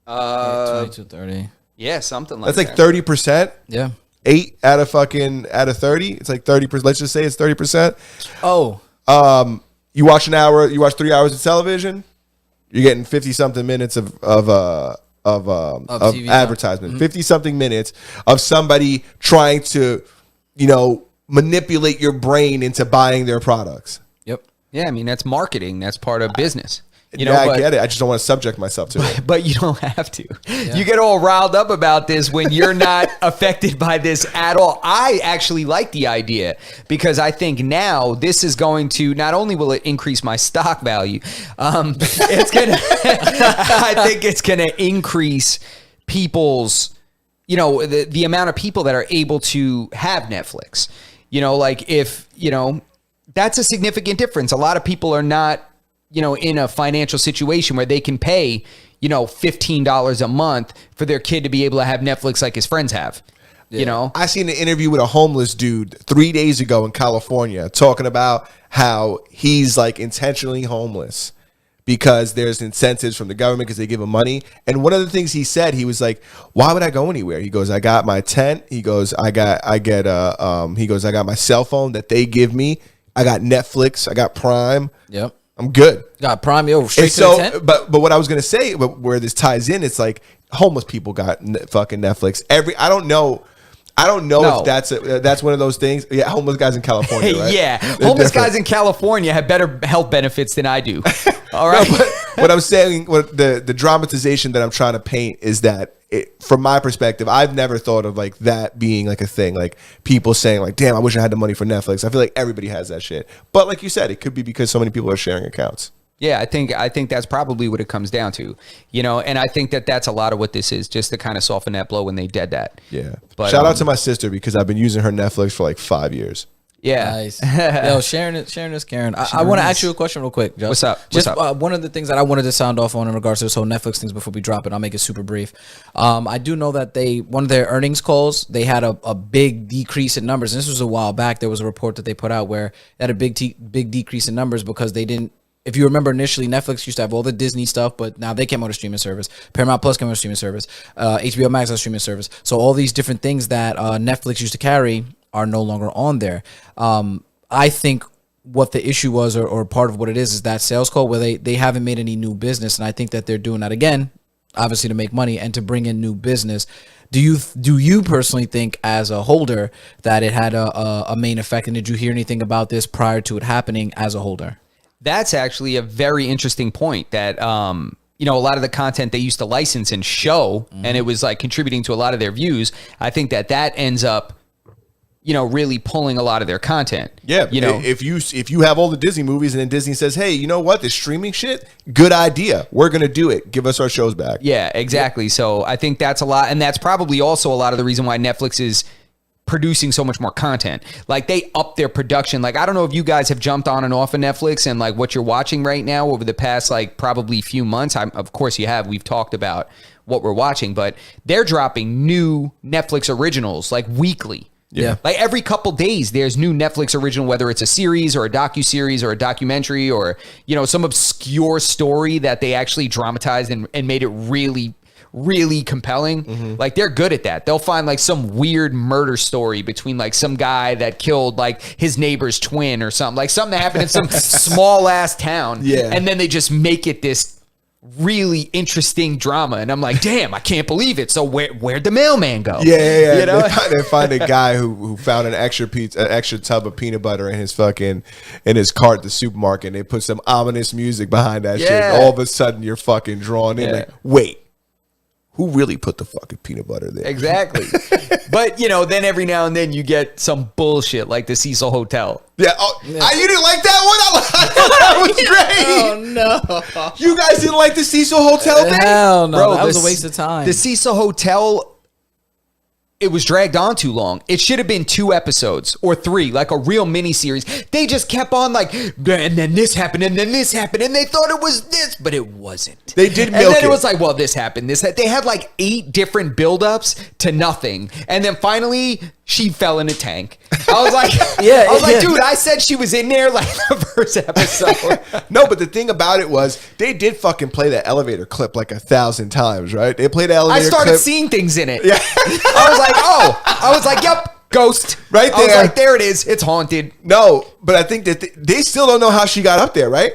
22, 30. Yeah, something like That's that. like 30%. Yeah. 8 out of 30. It's like 30%. Let's just say it's 30%. Oh. You watch 3 hours of television, you're getting 50 something minutes of TV advertisement, time. 50 something minutes of somebody trying to, manipulate your brain into buying their products. Yep. Yeah, I mean, that's marketing. That's part of business. I get it. I just don't want to subject myself to it. But you don't have to. You get all riled up about this when you're not affected by this at all. I actually like the idea because I think now this is going to, not only will it increase my stock value, I think it's going to increase people's, the amount of people that are able to have Netflix. That's a significant difference. A lot of people are not, in a financial situation where they can pay, $15 a month for their kid to be able to have Netflix like his friends have. Yeah. I seen an interview with a homeless dude 3 days ago in California talking about how he's like intentionally homeless because there's incentives from the government because they give him money. And one of the things he said, he was like, why would I go anywhere? He goes, I got my tent. He goes, I got my cell phone that they give me. I got Netflix. I got Prime. Yep. I'm good. Got Prime, straight And to the tent. but what I was gonna say, but where this ties in, it's like homeless people got fucking Netflix. I don't know. I don't know No. if that's one of those things. Yeah, homeless guys in California, right? Yeah, They're homeless different. guys in California have better health benefits than I do. All right. But what I'm saying, what the dramatization that I'm trying to paint is that from my perspective, I've never thought of like that being like a thing. Like people saying like, damn, I wish I had the money for Netflix. I feel like everybody has that shit. But like you said, it could be because so many people are sharing accounts. Yeah, I think that's probably what it comes down to, and I think that's a lot of what this is, just to kind of soften that blow when they did that. Yeah. But, Shout out to my sister because I've been using her Netflix for like 5 years. Yeah. Nice. Yo, Sharon is Karen. I want to ask you a question real quick, Joe. What's up? Just What's up? one of the things that I wanted to sound off on in regards to this whole Netflix things before we drop it, I'll make it super brief. I do know that one of their earnings calls, they had a big decrease in numbers. And this was a while back. There was a report that they put out where they had a big decrease in numbers because they didn't. If you remember initially, Netflix used to have all the Disney stuff, but now they came out a streaming service. Paramount Plus came out a streaming service. HBO Max has a streaming service. So all these different things that Netflix used to carry are no longer on there. I think what the issue was, or part of what it is that sales call where they haven't made any new business, and I think that they're doing that again, obviously to make money and to bring in new business. Do you personally think, as a holder, that it had a main effect? And did you hear anything about this prior to it happening as a holder? That's actually a very interesting point that, a lot of the content they used to license and show, and it was like contributing to a lot of their views. I think that ends up, really pulling a lot of their content. Yeah. If you have all the Disney movies and then Disney says, hey, you know what? This streaming shit, good idea. We're going to do it. Give us our shows back. Yeah, exactly. So I think that's a lot. And that's probably also a lot of the reason why Netflix is producing so much more content. Like they up their production. Like, I don't know if you guys have jumped on and off of Netflix and like what you're watching right now over the past like probably few months. Of course you have. We've talked about what we're watching, but they're dropping new Netflix originals like weekly. Yeah. Like every couple days there's new Netflix original, whether it's a series or a docuseries or a documentary or, some obscure story that they actually dramatized and made it really, really compelling. Mm-hmm. Like they're good at that. They'll find like some weird murder story between like some guy that killed like his neighbor's twin or something, like something that happened in some small ass town. Yeah. And then they just make it this really interesting drama. And I'm like, damn, I can't believe it. So where'd the mailman go? Yeah. They find a guy who found an extra tub of peanut butter in his cart at the supermarket, and they put some ominous music behind that shit. Yeah. And all of a sudden you're fucking drawn in. Yeah. Like, wait, who really put the fucking peanut butter there? Exactly. But, then every now and then you get some bullshit like the Cecil Hotel. Yeah. Oh, you didn't like that one? That was great. Oh, no. You guys didn't like the Cecil Hotel thing? Hell no. Bro, that was the- a waste of time. The Cecil Hotel, it was dragged on too long. It should have been 2 episodes or 3, like a real mini series. They just kept on like, and then this happened, and then this happened, and they thought it was this, but it wasn't. They did and milk then it it. was like, well, this happened, this. They had like 8 different buildups to nothing, and then finally she fell in a tank. I was like, Yeah, I was like, yeah. dude, I said she was in there like the first episode. No, but the thing about it was they did fucking play that elevator clip like 1,000 times, right? They played the I elevator started clip. seeing things in it. Yeah. I was like, yep, ghost. Right I was there. like, there it is. It's haunted. No, but I think that they still don't know how she got up there, right?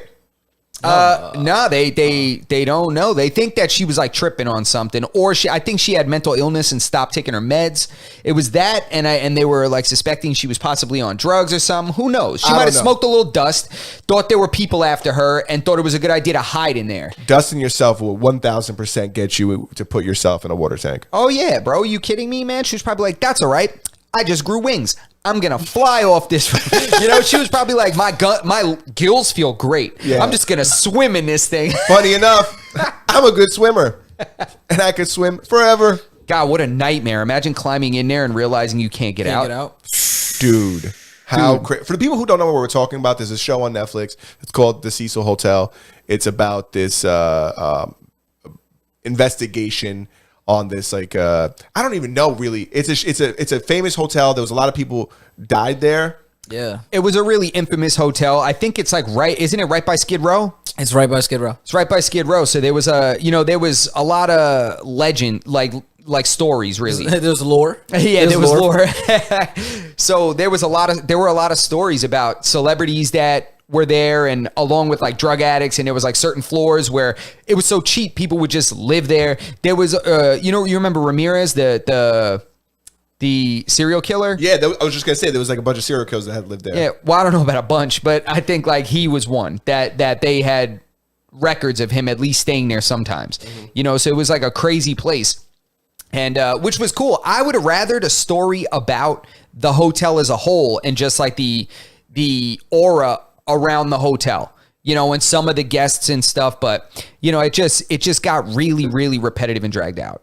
No, they don't know. They think that she was like tripping on something, or I think she had mental illness and stopped taking her meds. It was that, and they were like suspecting she was possibly on drugs or something. Who knows? She I might don't have know. smoked a little dust, thought there were people after her, and thought it was a good idea to hide in there. Dusting yourself will 1,000% get you to put yourself in a water tank. Oh yeah, bro, you kidding me, man? She was probably like, that's all right. I just grew wings. I'm gonna fly off this. She was probably like, my gills feel great. Yeah. I'm just gonna swim in this thing. Funny enough, I'm a good swimmer, and I could swim forever. God, what a nightmare! Imagine climbing in there and realizing you can't get out. Get out. Dude, how crazy. For the people who don't know what we're talking about, there's a show on Netflix. It's called The Cecil Hotel. It's about this investigation on this, like, I don't even know really. It's a famous hotel. There was a lot of people died there. Yeah. It was a really infamous hotel. I think it's like isn't it right by Skid Row? It's right by Skid Row. It's right by Skid Row. So there was a lot of legend, like stories, really. There's lore. Yeah, There's there was lore. So there were a lot of stories about celebrities that were there, and along with like drug addicts, and there was like certain floors where it was so cheap people would just live there. There was you remember Ramirez, the the serial killer. Yeah, I was just gonna say there was like a bunch of serial killers that had lived there. Yeah, well, I don't know about a bunch, but I think like he was one that they had records of him at least staying there sometimes. You know, so it was like a crazy place, and which was cool. I would have rathered a story about the hotel as a whole and just like the aura around the hotel, you know, and some of the guests and stuff. But you know, it just got really, really repetitive and dragged out.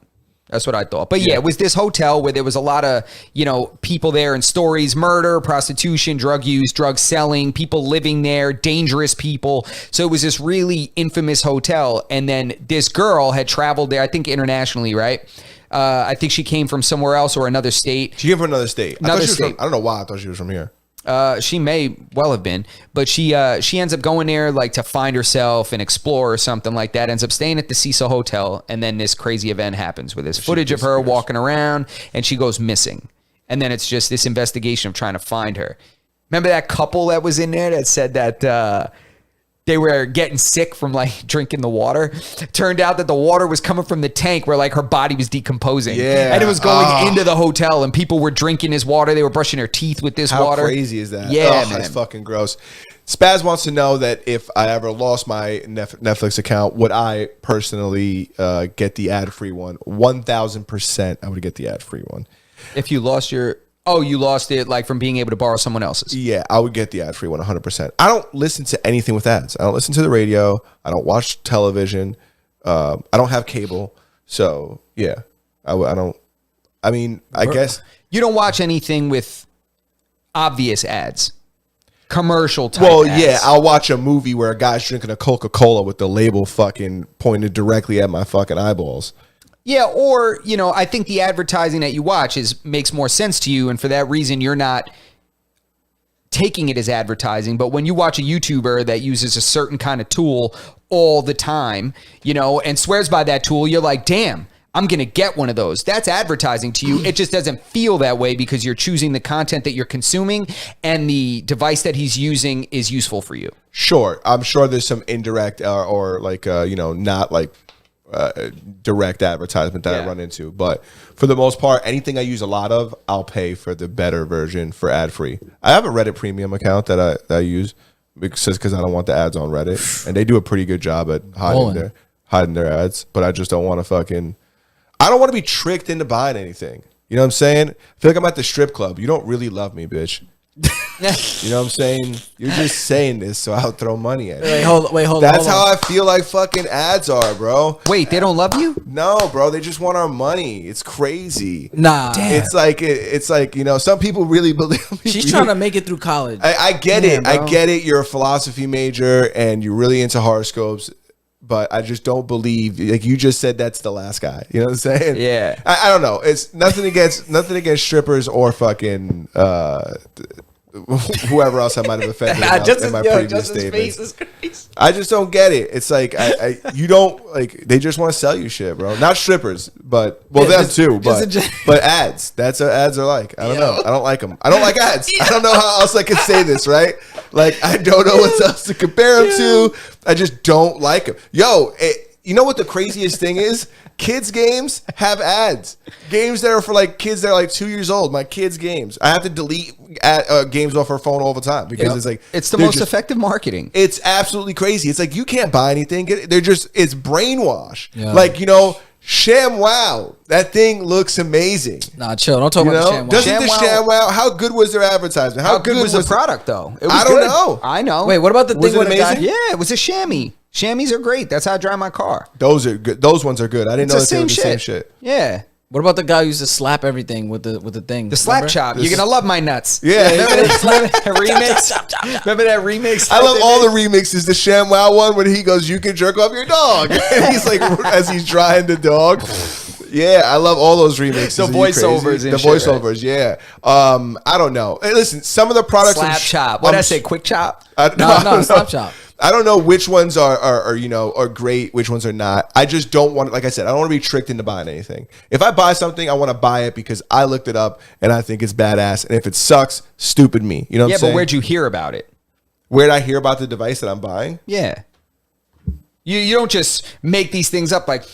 That's what I thought. But yeah, it was this hotel where there was a lot of, you know, people there and stories, murder, prostitution, drug use, drug selling, people living there, dangerous people. So it was this really infamous hotel. And then this girl had traveled there, I think internationally, right? I think she came from somewhere else or another state. She came from another state. Another I thought she was state. from, I don't know why I thought she was from here. She may well have been, but she ends up going there like to find herself and explore or something like that. Ends up staying at the Cecil Hotel, and then this crazy event happens with this footage of her walking around, and she goes missing. And then it's just this investigation of trying to find her. Remember that couple that was in there that said that they were getting sick from like drinking the water? Turned out that the water was coming from the tank where like her body was decomposing. Yeah. And it was going into the hotel, and people were drinking his water. They were brushing their teeth with this How water. crazy is that? Yeah, oh, man. That's fucking gross. Spaz wants to know that if I ever lost my Netflix account, would I personally get the ad-free one? 1,000% I would get the ad-free one. If you lost your... Oh, you lost it like from being able to borrow someone else's. Yeah, I would get the ad-free one 100%. I don't listen to anything with ads. I don't listen to the radio. I don't watch television. I don't have cable. So, yeah. I don't... I mean, I guess... You don't watch anything with obvious ads. Commercial type Well, ads. yeah, I'll watch a movie where a guy's drinking a Coca-Cola with the label fucking pointed directly at my fucking eyeballs. Yeah, or, you know, I think the advertising that you watch makes more sense to you, and for that reason, you're not taking it as advertising. But when you watch a YouTuber that uses a certain kind of tool all the time, you know, and swears by that tool, you're like, damn, I'm going to get one of those. That's advertising to you. It just doesn't feel that way because you're choosing the content that you're consuming, and the device that he's using is useful for you. Sure, I'm sure there's some indirect or like, you know, not like direct advertisement that I run into, but for the most part, anything I use a lot of, I'll pay for the better version for ad free. I have a Reddit premium account that I use because I don't want the ads on Reddit, and they do a pretty good job at hiding their ads. But I just don't want to fucking. I don't want to be tricked into buying anything. You know what I'm saying? I feel like I'm at the strip club. You don't really love me, bitch. You know what I'm saying? You're just saying this so I'll throw money at you. Wait, hold on. That's how I feel like fucking ads are, bro. Wait, they don't love you? No, bro, they just want our money. It's crazy. Nah. Damn. It's like, you know, some people really believe me. She's trying to make it through college. I get Yeah, it. bro. I get it. You're a philosophy major and you're really into horoscopes, but I just don't believe, like you just said, that's the last guy. You know what I'm saying? Yeah. I don't know. It's nothing against strippers or fucking whoever else I might have offended in my previous statements. I just don't get it. It's like you don't like. They just want to sell you shit, bro. Not strippers, but them too. But ads. That's what ads are like. I don't know. I don't like them. I don't like ads. I don't know how else I can say this, right? Like I don't know what else to compare them to. I just don't like them. Yo, you know what the craziest thing is? Kids games have ads. Games that are for like kids that are like 2 years old. My kids games. I have to delete games off her phone all the time because it's like It's the most effective marketing. It's absolutely crazy. It's like you can't buy anything. It's brainwash. Yeah. Like, you know, ShamWow. That thing looks amazing. Nah, chill. Don't talk You about know, the doesn't the ShamWow- ShamWow? How good was their advertisement? How good was the product, though? It was I don't good. know. I know. Wait, what about the Was thing it with the guy? amazing? Yeah, it was a chamois. Chamois are great. That's how I drive my car. Those are good. Those ones are good. I didn't know that they were the same shit. Yeah. What about the guy who used to slap everything with the thing? The slap chop. You're going to love my nuts. Yeah. Remember that remix? Remember that remix? I love all the remixes. The ShamWow one when he goes, "You can jerk off your dog," and he's like, as he's drying the dog. Yeah, I love all those remixes. The Are you voiceovers crazy? and the shit, voiceovers. Yeah. I don't know. Hey, listen, some of the products. Slap chop. What did I say? Quick chop? No, slap chop. I don't know which ones are you know are great, which ones are not. I just don't want, like I said, I don't want to be tricked into buying anything. If I buy something, I want to buy it because I looked it up and I think it's badass. And if it sucks, stupid me. You know what Yeah, I'm saying? but where'd you hear about it? Where'd I hear about the device that I'm buying? Yeah. You don't just make these things up like,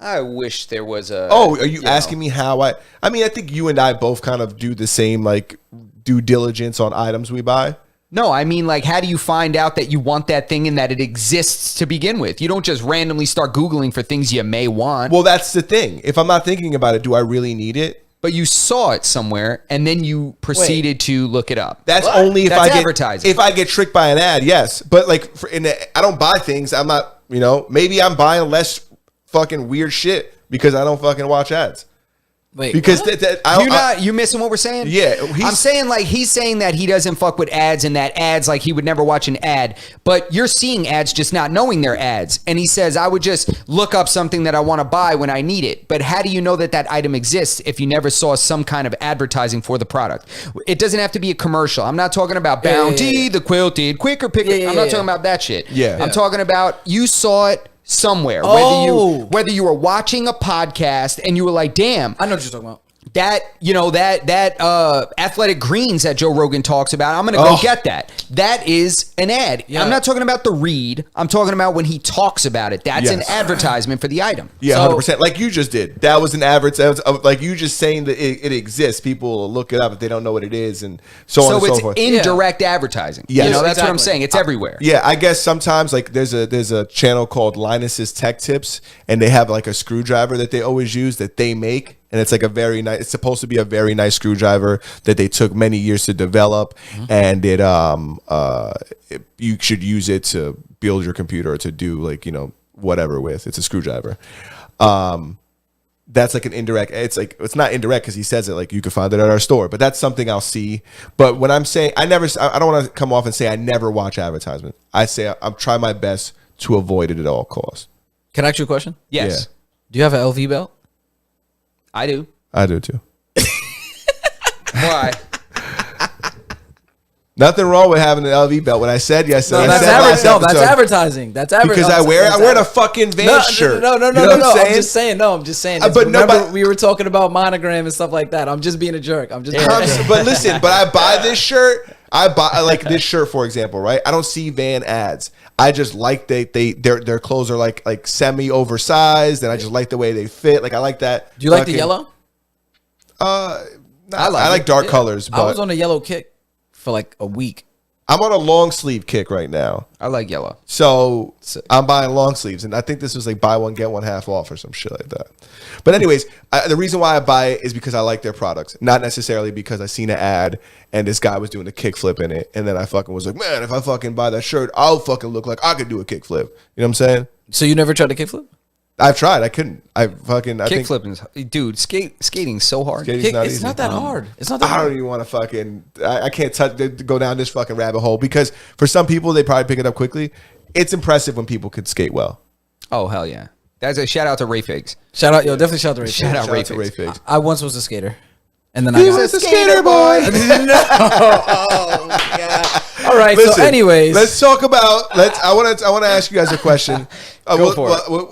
I wish there was a. Oh, are you asking me how I mean, I think you and I both kind of do the same like due diligence on items we buy. No, I mean, like, how do you find out that you want that thing and that it exists to begin with? You don't just randomly start Googling for things you may want. Well, that's the thing. If I'm not thinking about it, do I really need it? But you saw it somewhere and then you proceeded to look it up. That's only if That's I get advertising. if I get tricked by an ad, yes. But like I don't buy things. I'm not, maybe I'm buying less fucking weird shit because I don't fucking watch ads. Wait, Because You missing what we're saying? Yeah, I'm saying like he's saying that he doesn't fuck with ads and that ads like he would never watch an ad, but you're seeing ads just not knowing they're ads. And he says I would just look up something that I want to buy when I need it. But how do you know that that item exists if you never saw some kind of advertising for the product? It doesn't have to be a commercial. I'm not talking about Bounty, the quilted, quicker picker. I'm not talking about that shit. Yeah. I'm talking about you saw it somewhere, whether you were watching a podcast and you were like, damn, I know what you're talking about. that athletic greens that Joe Rogan talks about, I'm gonna go get that. That is an ad. Yeah. I'm not talking about the read. I'm talking about when he talks about it. That's an Yes. advertisement for the item. Yeah, So- 100%. Like you just did. That was an advertisement. Like you just saying that it exists. People will look it up if they don't know what it is, and so on So and so it's forth. indirect advertising. Yes. That's what I'm Exactly. saying. It's everywhere. Yeah, I guess sometimes like there's a channel called Linus's Tech Tips, and they have like a screwdriver that they always use that they make, and it's like a very nice. It's supposed to be a very nice screwdriver that they took many years to develop, and you should use it to build your computer or to do like whatever with. It's a screwdriver. That's like an indirect. It's not indirect because he says it like you can find it at our store, but that's something I'll see. But when I'm saying I don't want to come off and say I never watch advertisement. I say I'm trying my best to avoid it at all costs. Can I ask you a question? Yes, Do you have an LV belt? I do. I do too. Why? Nothing wrong with having an LV belt. When I said yes, No, I that's, said last that's episode, advertising. That's advertising. because I wear a fucking Vans shirt. No. You know what I'm just saying. No, I'm just saying. But Remember, nobody- we were talking about monogram and stuff like that. I'm just being a jerk. I'm just. But listen, I buy this shirt. I like this shirt, for example, right? I don't see Van ads. I just like their clothes are like semi oversized, and I just like the way they fit. Like I like that. Do you like the yellow? I like like it. dark colors, I was but on a yellow kick for like a week. I'm on a long sleeve kick right now. I like yellow. So I'm buying long sleeves, and I think this was like buy one get one half off or some shit like that. But anyways, the reason why I buy it is because I like their products, not necessarily because I seen an ad and this guy was doing a kickflip in it, and then I fucking was like, man, if I fucking buy that shirt, I'll fucking look like I could do a kickflip. You know what I'm saying? So you never tried to kickflip? I've tried. I couldn't. I think Kickflipping, dude. Skating's so hard. skating's not It's easy. not that hard. It's not that I don't hard. even want to fucking. I can't go down this fucking rabbit hole because for some people they probably pick it up quickly. It's impressive when people could skate well. Oh hell yeah! That's a shout out to Ray Figs. Shout out, yo, definitely shout out to Ray. Shout out Shout Ray out to Ray Figs. Figs. I once was a skater, and then He I got. was a skater boy. All right. Listen, So, anyways, let's talk about. I want to ask you guys a question. Go for it.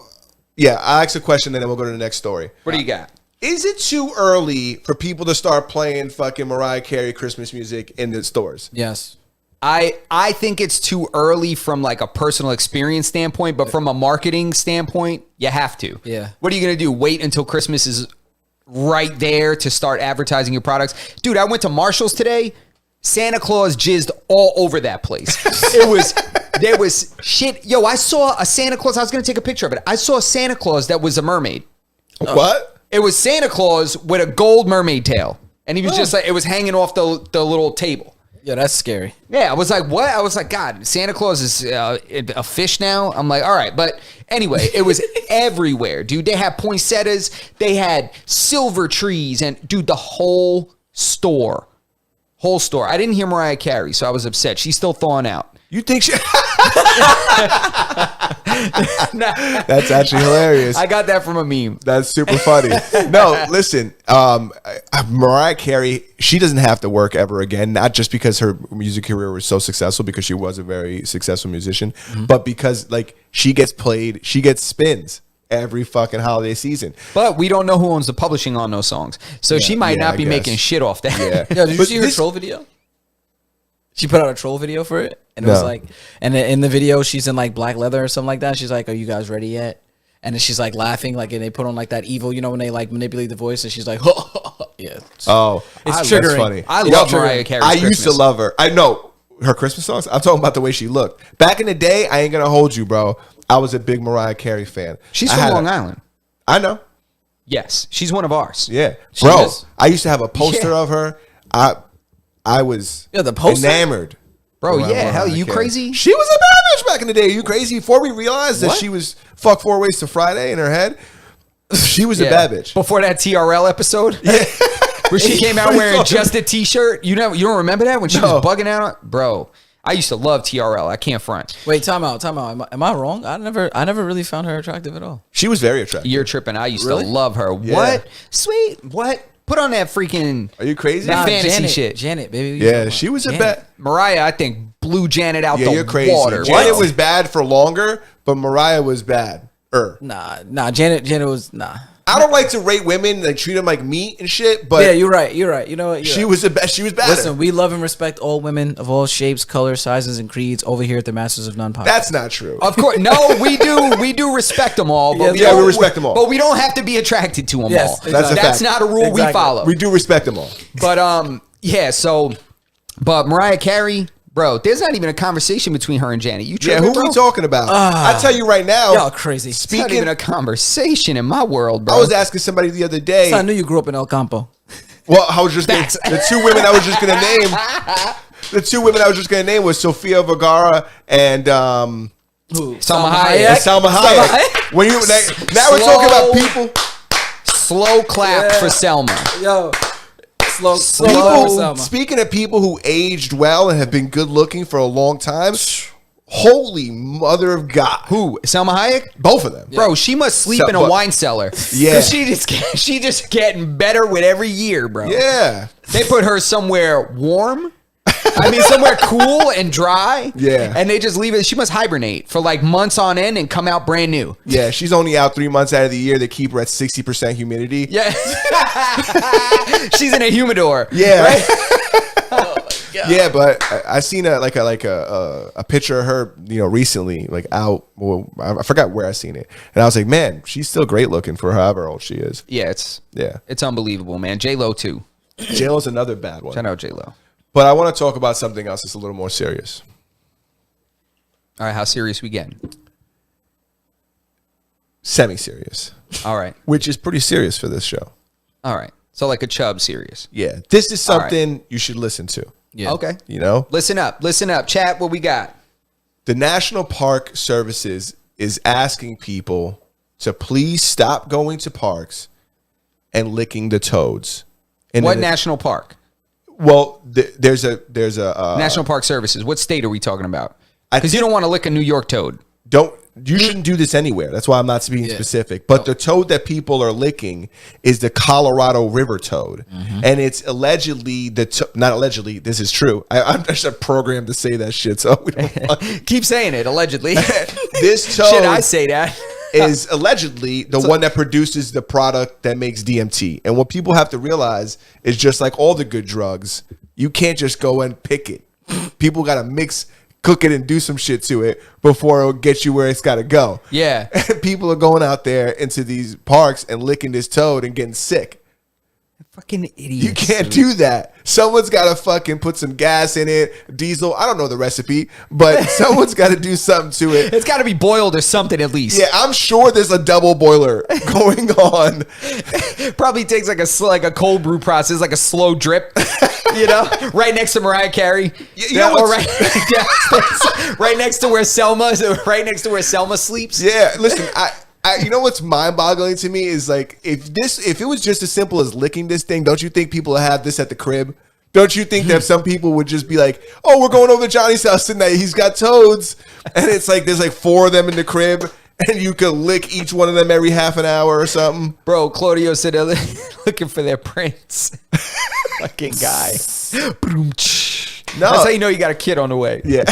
Yeah, I'll ask a question and then we'll go to the next story. What do you got? Is it too early for people to start playing fucking Mariah Carey Christmas music in the stores? yes. I think it's too early from like a personal experience standpoint, but from a marketing standpoint, you have to. Yeah. What are you gonna do? Wait until Christmas is right there to start advertising your products? Dude, I went to Marshall's today. Santa Claus jizzed all over that place. There was shit. Yo, I saw a Santa Claus. I was gonna take a picture of it. I saw a Santa Claus that was a mermaid. What? It was Santa Claus with a gold mermaid tail. And he was just like, it was hanging off the little table. Yeah, that's scary. Yeah, I was like, what? I was like, God, Santa Claus is a fish now? I'm like, all right. But anyway, it was everywhere, dude. They had poinsettias. They had silver trees. And, dude, the whole store. I didn't hear Mariah Carey, so I was upset. She's still thawing out. You think she? That's actually hilarious. I got that from a meme. That's super funny. No, listen, Mariah Carey, she doesn't have to work ever again, not just because her music career was so successful, because she was a very successful musician, but because like she gets spins every fucking holiday season. But we don't know who owns the publishing on those songs. So she might yeah, not I be guess. making shit off that. Yeah. Yo, did you But see her this- troll video? She put out a troll video for it, and it was No. like, and in the video she's in like black leather or something like that. She's like, "Are you guys ready yet?" and then she's like laughing, like, and they put on like that evil, when they like manipulate the voice, and she's like, yeah. Oh, It's that's triggering. funny. I love Mariah Carey's I used to Christmas. love her. I know her Christmas songs. I'm talking about the way she looked. Back in the day, I ain't gonna hold you, bro. I was a big Mariah Carey fan. She's I from had Long a- Island. I know. Yes, she's one of ours. Yeah, She bro. is. I used to have a poster Yeah. of her. I was The poster? enamored. Bro, around yeah, hell, Mariah you Carey. crazy? She was a bad bitch back in the day. You crazy? Before we realized that What? she was fuck 4 ways to Friday in her head, she was a Yeah. bad bitch. Before that TRL episode, where she came out wearing just a t-shirt. You don't remember that when she No. was bugging out, bro? I used to love TRL. I can't front. Wait, time out. Am I wrong? I never really found her attractive at all. She was very attractive. You're tripping. I used Really? to love her. Yeah. What? Sweet. What? Put on that freaking. Are you crazy? That fantasy Janet, shit. Janet, baby. Yeah, she was a Janet. bad. Mariah, I think, blew Janet out Yeah, the you're crazy. water. Janet bro. was bad for longer, but Mariah was bad. Nah. Janet was nah. I don't like to rate women, like treat them like meat and shit, but Yeah, you're right. You're right. You know what? she was the best. She was bad. Listen, we love and respect all women of all shapes, colors, sizes, and creeds over here at the Masters of None podcast. That's not true. Of course, no, we do. We do respect them all. But Yeah, we don't- respect them all. But we don't have to be attracted to them Yes, all. exactly. That's a That's fact. not a rule we Exactly. follow. We do respect them all. But yeah. So, but Mariah Carey, bro, there's not even a conversation between her and Janet. You Yeah, tripping, who bro? we talking about? I tell you right now. Y'all crazy. It's not Speaking, even a conversation in my world, bro. I was asking somebody the other day. I knew you grew up in El Campo. Well, I was just gonna, Facts. the two women I was just gonna name. The two women I was just gonna name was Sofia Vergara and Who? Salma Hayek. Salma Hayek. When you now we're talking about people. Slow clap Yeah. for Selma. Yo, slow. People, speaking of people who aged well and have been good looking for a long time, holy mother of God. Who? Selma Hayek? Both of them. Bro, she must sleep So- in a but- wine cellar. Yeah. 'Cause she just getting better with every year, bro. Yeah. They put her somewhere warm. I mean, somewhere cool and dry. Yeah. And they just leave it. She must hibernate for like months on end and come out brand new. Yeah, she's only out 3 months out of the year. They keep her at 60% humidity. Yeah. She's in a humidor. Yeah. Right? Yeah, but I seen a picture of her, recently, like out. Well, I forgot where I seen it, and I was like, man, she's still great looking for however old she is. Yeah, it's Yeah, unbelievable, man. J-Lo too. JLo's another bad one. Shout out J-Lo. But I want to talk about something else that's a little more serious. All right, how serious we getting? Semi-serious, All right. which is pretty serious for this show. All right. So like a Chubb serious. Yeah, this is All right. something you should listen to. Yeah. Okay. You know, Listen up. Chat, what we got? the National Park Services is asking people to please stop going to parks and licking the toads. And What then- national park? Well, there's a National Park Services. What state are we talking about? I Because you think- don't want to lick a New York toad. you shouldn't do this anywhere. That's why I'm not being Yeah. specific. But the toad that people are licking is the Colorado River toad, and it's allegedly not allegedly. This is true. I'm just programmed to say that shit. So we don't Keep saying it, allegedly. this toad Should I say that? is allegedly the one that produces the product that makes DMT. And what people have to realize is just like all the good drugs, you can't just go and pick it. People got to cook it and do some shit to it before it'll get you where it's got to go. Yeah. And people are going out there into these parks and licking this toad and getting sick. Fucking idiots. You can't do that. Someone's got to fucking put some gas in it, diesel. I don't know the recipe, but someone's got to do something to it. It's got to be boiled or something at least. Yeah, I'm sure there's a double boiler going on. Probably takes like a cold brew process, like a slow drip, right next to Mariah Carey. You know or what's- right next to where Selma sleeps. Yeah, listen, you know what's mind-boggling to me is like if it was just as simple as licking this thing, don't you think people would have this at the crib? Don't you think that some people would just be like, "Oh, we're going over to Johnny's house tonight. He's got toads," and it's like there's like 4 of them in the crib, and you could lick each one of them every half an hour or something. Bro, Claudio said they're looking for their prince. Fucking guy. No. That's how you know you got a kid on the way. Yeah,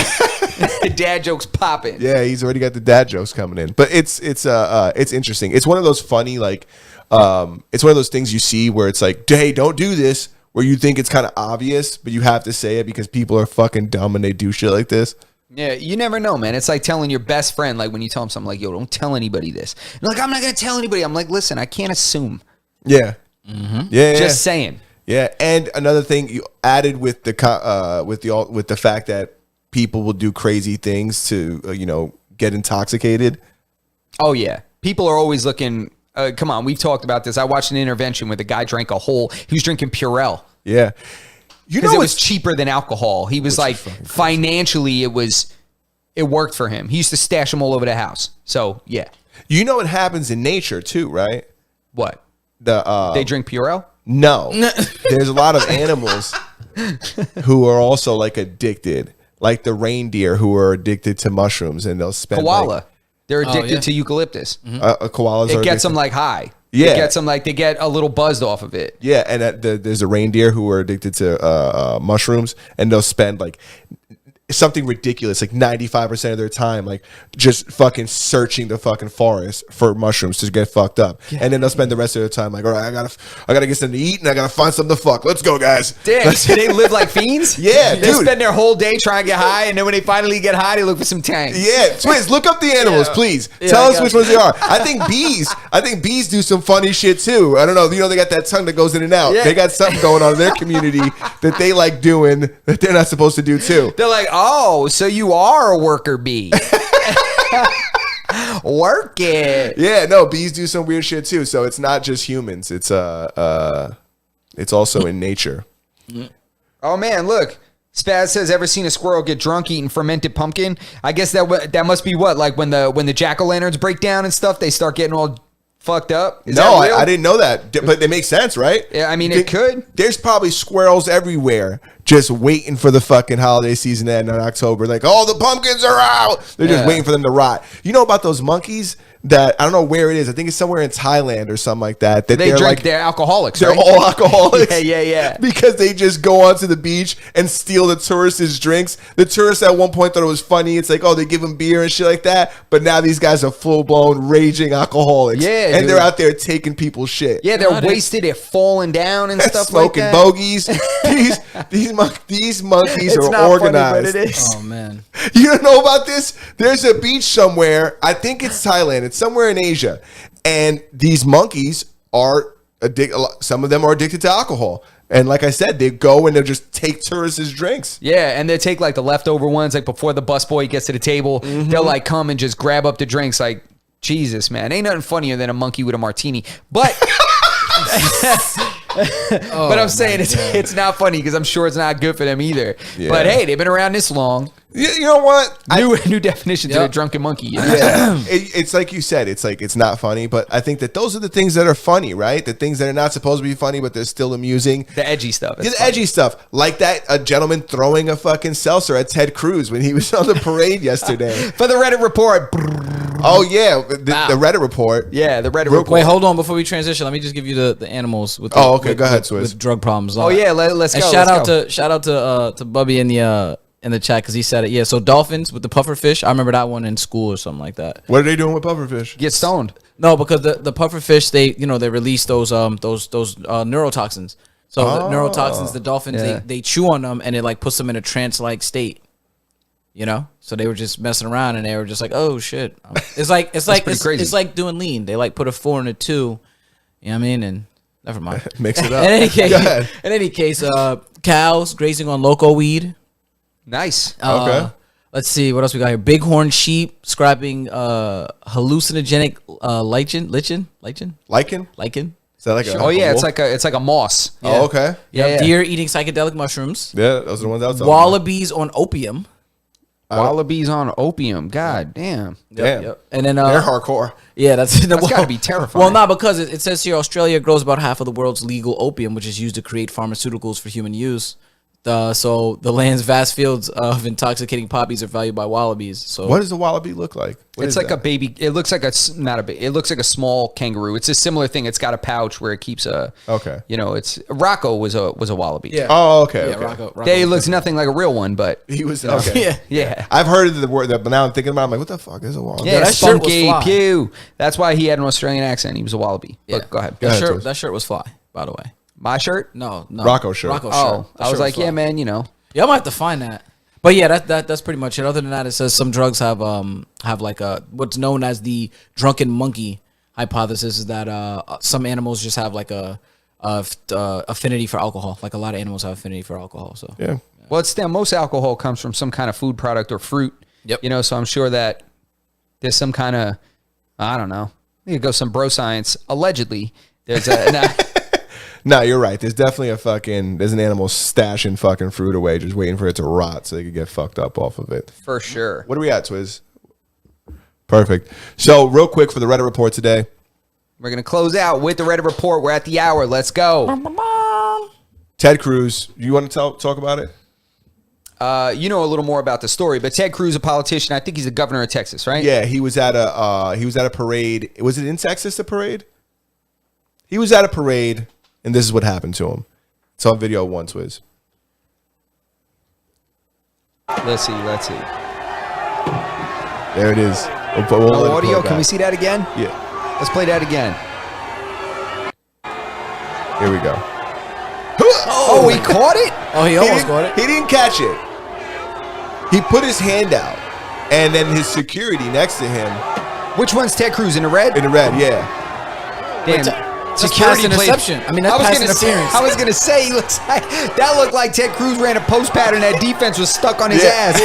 Dad jokes popping. yeah, he's already got the dad jokes coming in. But it's interesting. It's one of those funny it's one of those things you see where it's like, hey, don't do this. Where you think it's kind of obvious, but you have to say it because people are fucking dumb and they do shit like this. Yeah, you never know, man. It's like telling your best friend, like when you tell him something like, yo, don't tell anybody this. You're like, I'm not going to tell anybody. I'm like, listen, I can't assume. Yeah. Yeah. Just saying. Yeah, and another thing you added with the fact that people will do crazy things to get intoxicated. Oh, yeah. People are always looking. Come on, we've talked about this. I watched an intervention where the guy drank a whole. He was drinking Purell. Yeah. Because it was cheaper than alcohol. He was like, financially, it worked for him. He used to stash them all over the house. So, yeah. You know what happens in nature too, right? What? They drink Purell? No. There's a lot of animals who are also like addicted. Like the reindeer who are addicted to mushrooms and they'll spend koala. They're addicted to eucalyptus. Koalas It gets them like high. Yeah. It gets them like they get a little buzzed off of it. Yeah, and there's a reindeer who are addicted to mushrooms, and they'll spend like something ridiculous, like 95% of their time, like just fucking searching the fucking forest for mushrooms to get fucked up, and then they'll spend the rest of their time like, all right, I gotta get something to eat, and I gotta find something to fuck. Let's go, guys. Damn, so they live like fiends? Yeah, they spend their whole day trying to get high, and then when they finally get high, they look for some tank. Yeah, Swizz, look up the animals, please. Tell us which ones they are. I think bees do some funny shit too. I don't know. They got that tongue that goes in and out. Yeah. They got something going on in their community that they like doing that they're not supposed to do too. They're like, oh, so you are a worker bee. Work it. Yeah, no, bees do some weird shit too. So it's not just humans. It's also in nature. Oh man, look. Spaz says, ever seen a squirrel get drunk eating fermented pumpkin? I guess that must be what, like when the jack-o'-lanterns break down and stuff, they start getting all fucked up. No, I didn't know that, but they make sense, right? Yeah, I mean, it could. There's probably squirrels everywhere just waiting for the fucking holiday season to end in October. Like, oh, the pumpkins are out. They're just waiting for them to rot. You know about those monkeys that, I don't know where it is. I think it's somewhere in Thailand or something like that. That they drink, they're alcoholics, They're right? all alcoholics. Yeah. Because they just go onto the beach and steal the tourists' drinks. The tourists at one point thought it was funny. It's like, oh, they give them beer and shit like that. But now these guys are full-blown raging alcoholics. Yeah, and they're out there taking people's shit. Yeah, they're wasted at falling down and stuff smoking like that. bogeys. These monkeys it's are not organized. Funny, but it is. Oh man, you don't know about this? There's a beach somewhere. I think it's Thailand. It's somewhere in Asia, and these monkeys are addicted. Some of them are addicted to alcohol. And like I said, they go and they'll just take tourists' drinks. Yeah, and they take like the leftover ones, like before the busboy gets to the table, they'll like come and just grab up the drinks. Like, Jesus, man, ain't nothing funnier than a monkey with a martini. But but I'm saying it's not funny because I'm sure it's not good for them either. Yeah. But hey, they've been around this long. You know what? New definition to a drunken monkey. You know? Yeah. It's like you said. It's like it's not funny, but I think that those are the things that are funny, right? The things that are not supposed to be funny, but they're still amusing. The edgy stuff. The edgy stuff, like that a gentleman throwing a fucking seltzer at Ted Cruz when he was on the parade yesterday. For the Reddit report. Oh yeah, the Reddit report. Yeah, the Reddit report. Wait, hold on. Before we transition, let me just give you the animals. With go ahead, Swizz. With drug problems. Oh yeah, let's go. Shout out to Bubby in the chat because he said it. Yeah, so dolphins with the pufferfish. I remember that one in school or something like that. What are they doing with pufferfish? Get stoned. No, because the pufferfish they release those neurotoxins. So the neurotoxins, the dolphins they chew on them and it like puts them in a trance like state. You know, so they were just messing around and they were just like, oh shit. It's like crazy. It's like doing lean. They like put a 4 and a 2. You know what I mean? And never mind. Mix it up. In any case, cows grazing on loco weed. Nice. Okay. Let's see what else we got here. Bighorn sheep scrapping hallucinogenic lichen. Is that like a it's like a moss. Yeah. Oh, okay. Yeah. Deer eating psychedelic mushrooms. Yeah, those are the ones outside. Wallabies on opium. Wallabies on opium. God damn. Yep. And then they're hardcore. Yeah, that's gotta be terrifying. Well, not because it says here Australia grows about half of the world's legal opium, which is used to create pharmaceuticals for human use. So the land's vast fields of intoxicating poppies are valued by wallabies. So what does a wallaby look like? It's like a baby. It looks like it looks like a small kangaroo. It's a similar thing. It's got a pouch where it keeps a. Okay. You know, it's Rocco was a wallaby. Yeah. Oh, okay. Yeah, okay. Rocco He looks nothing like a real one, but he was okay. Yeah. I've heard of the word that, but now I'm thinking about it, I'm like, what the fuck is a wallaby? Yeah, that shirt was Spunky fly. Pew. That's why he had an Australian accent. He was a wallaby. Yeah. But go ahead. That shirt was fly, by the way. My shirt? No. Rocco shirt. Rocco shirt. Oh, That I was shirt like, fly. yeah, man. You know. Yeah, I might have to find that. But yeah, that's pretty much it. Other than that, it says some drugs have like a what's known as the drunken monkey hypothesis, is that some animals just have like a affinity for alcohol. Like a lot of animals have affinity for alcohol. So Yeah. Well, most alcohol comes from some kind of food product or fruit. Yep. You know, so I'm sure that there's some kind of, I don't know. I think it goes some bro science. Allegedly, there's a. No, you're right. There's definitely there's an animal stashing fucking fruit away, just waiting for it to rot so they could get fucked up off of it. For sure. What are we at, Twiz? Perfect. So, real quick for the Reddit report today. We're going to close out with the Reddit report. We're at the hour. Let's go. Ted Cruz. You want to talk about it? You know a little more about the story, but Ted Cruz, a politician. I think he's the governor of Texas, right? Yeah, he was at a parade. Was it in Texas, the parade? He was at a parade, and this is what happened to him. It's on video one, Twiz. Let's see. There it is. We'll No let it audio. play Can back. we see that again? Yeah. Let's play that again. Here we go. Oh, he caught it? oh, he almost got it. He didn't catch it. He put his hand out, and then his security next to him Which one's Ted Cruz in the red? in the red. Yeah. Damn. That's pass interception. I mean, that's pass interference. I was gonna say, he looks like that looked like Ted Cruz ran a post pattern. That defense was stuck on his ass.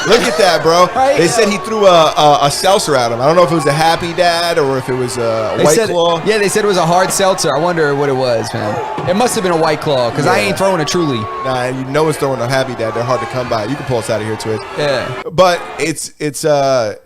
Look at that, bro. Right? They said he threw a seltzer at him. I don't know if it was a Happy Dad or if it was a They White said, Claw. yeah, they said it was a hard seltzer. I wonder what it was, man. It must have been a White Claw because I Yeah. ain't throwing a Truly. Nah, no one's throwing a Happy Dad. They're hard to come by. You can pull us out of here, Twitch. Yeah. But it's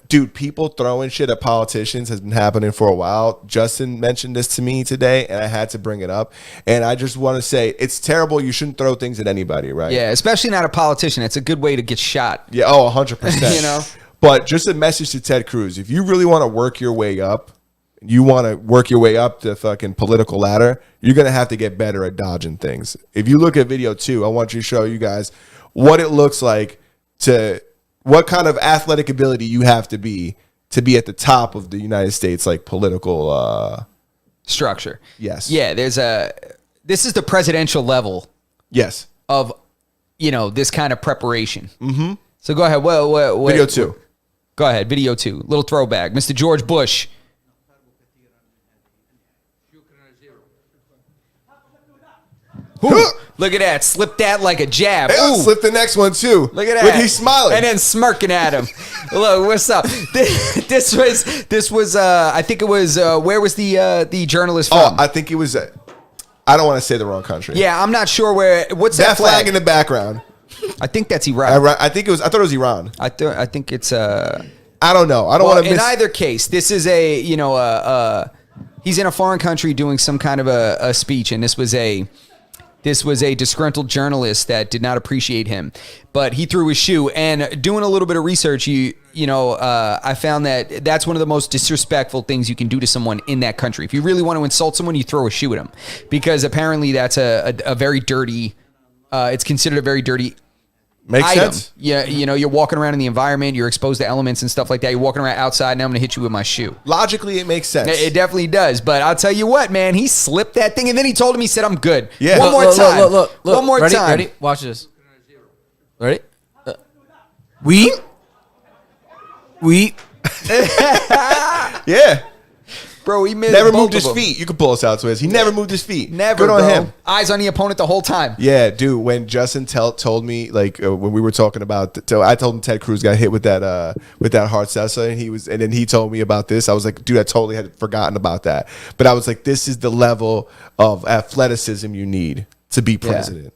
dude, people throwing shit at politicians has been happening for a while. Justin mentioned this to me today, and I had to bring it up. And I just want to say it's terrible. You shouldn't throw things at anybody, right? Yeah, especially not a politician. It's a good way to get shot. Yeah. Oh, 100%. You know? But just a message to Ted Cruz: if you really want to work your way up, the fucking political ladder, you're gonna have to get better at dodging things. If you look at video 2, I want you to show you guys what it looks like what kind of athletic ability you have to be at the top of the United States, like political. Structure. Yes. Yeah, this is the presidential level Yes. of, this kind of preparation. Mm-hmm. So go ahead. Video 2. Go ahead. Video 2. Little throwback. Mr. George Bush. Ooh, look at that. Slip that like a jab. Hey, Ooh. slip the next one too. Look at that. But he's smiling. And then smirking at him. Look, what's up? This was I think it was where was the journalist from? Oh, I think it was. I don't want to say the wrong country. Yeah, I'm not sure what's That flag in the background. I think that's Iraq. I think it was. I thought it was Iran. I think it's I don't know. I don't well, want to in miss. either case, this is he's in a foreign country doing some kind of a speech, and this was a disgruntled journalist that did not appreciate him, but he threw his shoe. And doing a little bit of research, I found that that's one of the most disrespectful things you can do to someone in that country. If you really want to insult someone, you throw a shoe at them, because apparently that's a very dirty. It's considered a very dirty Makes item. sense. Yeah, you're walking around in the environment, you're exposed to elements and stuff like that. You're walking around outside, and I'm going to hit you with my shoe. Logically, it makes sense. It definitely does. But I'll tell you what, man, he slipped that thing, and then he told him, he said, "I'm good." Yeah. One more time. Look. One more ready, time. Ready? Watch this. Ready? We. Yeah. Bro, he missed Never both moved of his them. feet. You can pull us out, Swizz. He never moved his feet. Never, Good on bro. him. Eyes on the opponent the whole time. Yeah, dude. When Justin told me, when we were talking about, I told him Ted Cruz got hit with that hard salsa, and then he told me about this. I was like, dude, I totally had forgotten about that. But I was like, this is the level of athleticism you need to be president.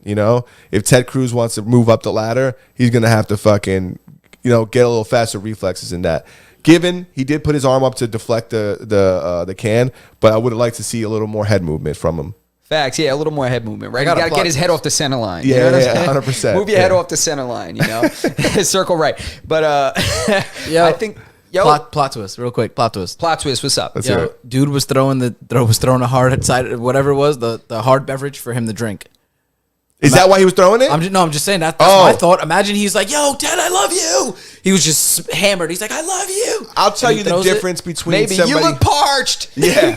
If Ted Cruz wants to move up the ladder, he's gonna have to fucking, get a little faster reflexes in that. Given he did put his arm up to deflect the can, but I would have liked to see a little more head movement from him. Facts, yeah, a little more head movement, right? You gotta got to get plot his head off the center line. Yeah, you know what yeah, I'm saying? 100%, Move your head yeah. off the center line, circle right. But Yo, I think plot twist, real quick. Plot twist. plot twist. What's up? Let's hear Yo, it. dude was throwing a hard side, whatever it was, the hard beverage for him to drink. Is that why he was throwing it? I'm just saying that's Oh. my thought. Imagine he's like, "Yo, Ted, I love you." He was just hammered. He's like, "I love you." I'll tell And you he the throws it. difference between Maybe somebody. you look parched. Yeah.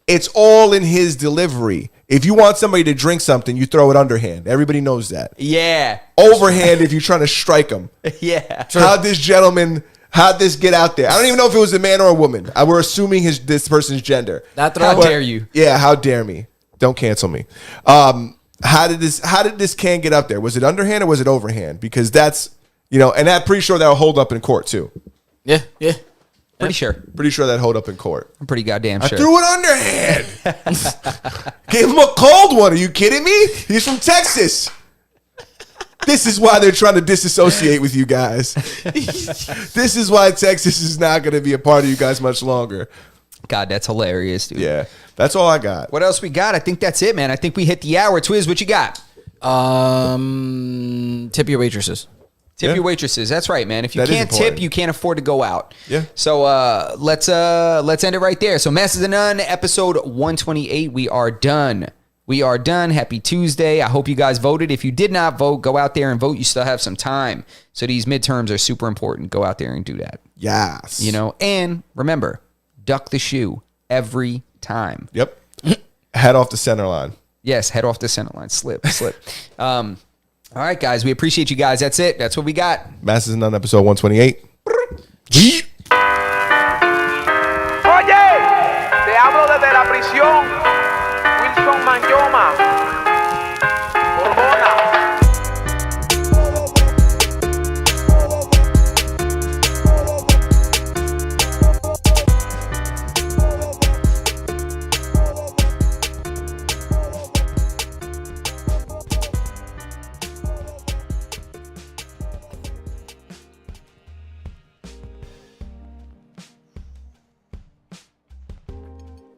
It's all in his delivery. If you want somebody to drink something, you throw it underhand. Everybody knows that. Yeah. Overhand if you're trying to strike them. Yeah. How'd this get out there? I don't even know if it was a man or a woman. We're assuming this person's gender. How dare you? Yeah, how dare me? Don't cancel me. How did this can get up there? Was it underhand or was it overhand? Because that's, and I'm pretty sure that'll hold up in court too. Yeah. Pretty sure. Pretty sure that hold up in court. I'm pretty goddamn I sure. threw it underhand. Gave him a cold one. Are you kidding me? He's from Texas. This is why they're trying to disassociate with you guys. This is why Texas is not going to be a part of you guys much longer. God, that's hilarious, dude. Yeah, that's all I got. What else we got? I think that's it, man. I think we hit the hour. Twiz, what you got? Tip your waitresses. Tip Yeah. your waitresses. That's right, man. If you That is can't tip, important. you can't afford to go out. Yeah. So let's end it right there. So Masters of None, episode 128. We are done. We are done. Happy Tuesday. I hope you guys voted. If you did not vote, go out there and vote. You still have some time. So these midterms are super important. Go out there and do that. Yes. And remember, duck the shoe every time. Yep. Head off the center line. Yes, head off the center line. Slip. All right, guys. We appreciate you guys. That's it. That's what we got. Masters of None, episode 128. Oye, te hablo desde la prisión, Wilson Manyoma.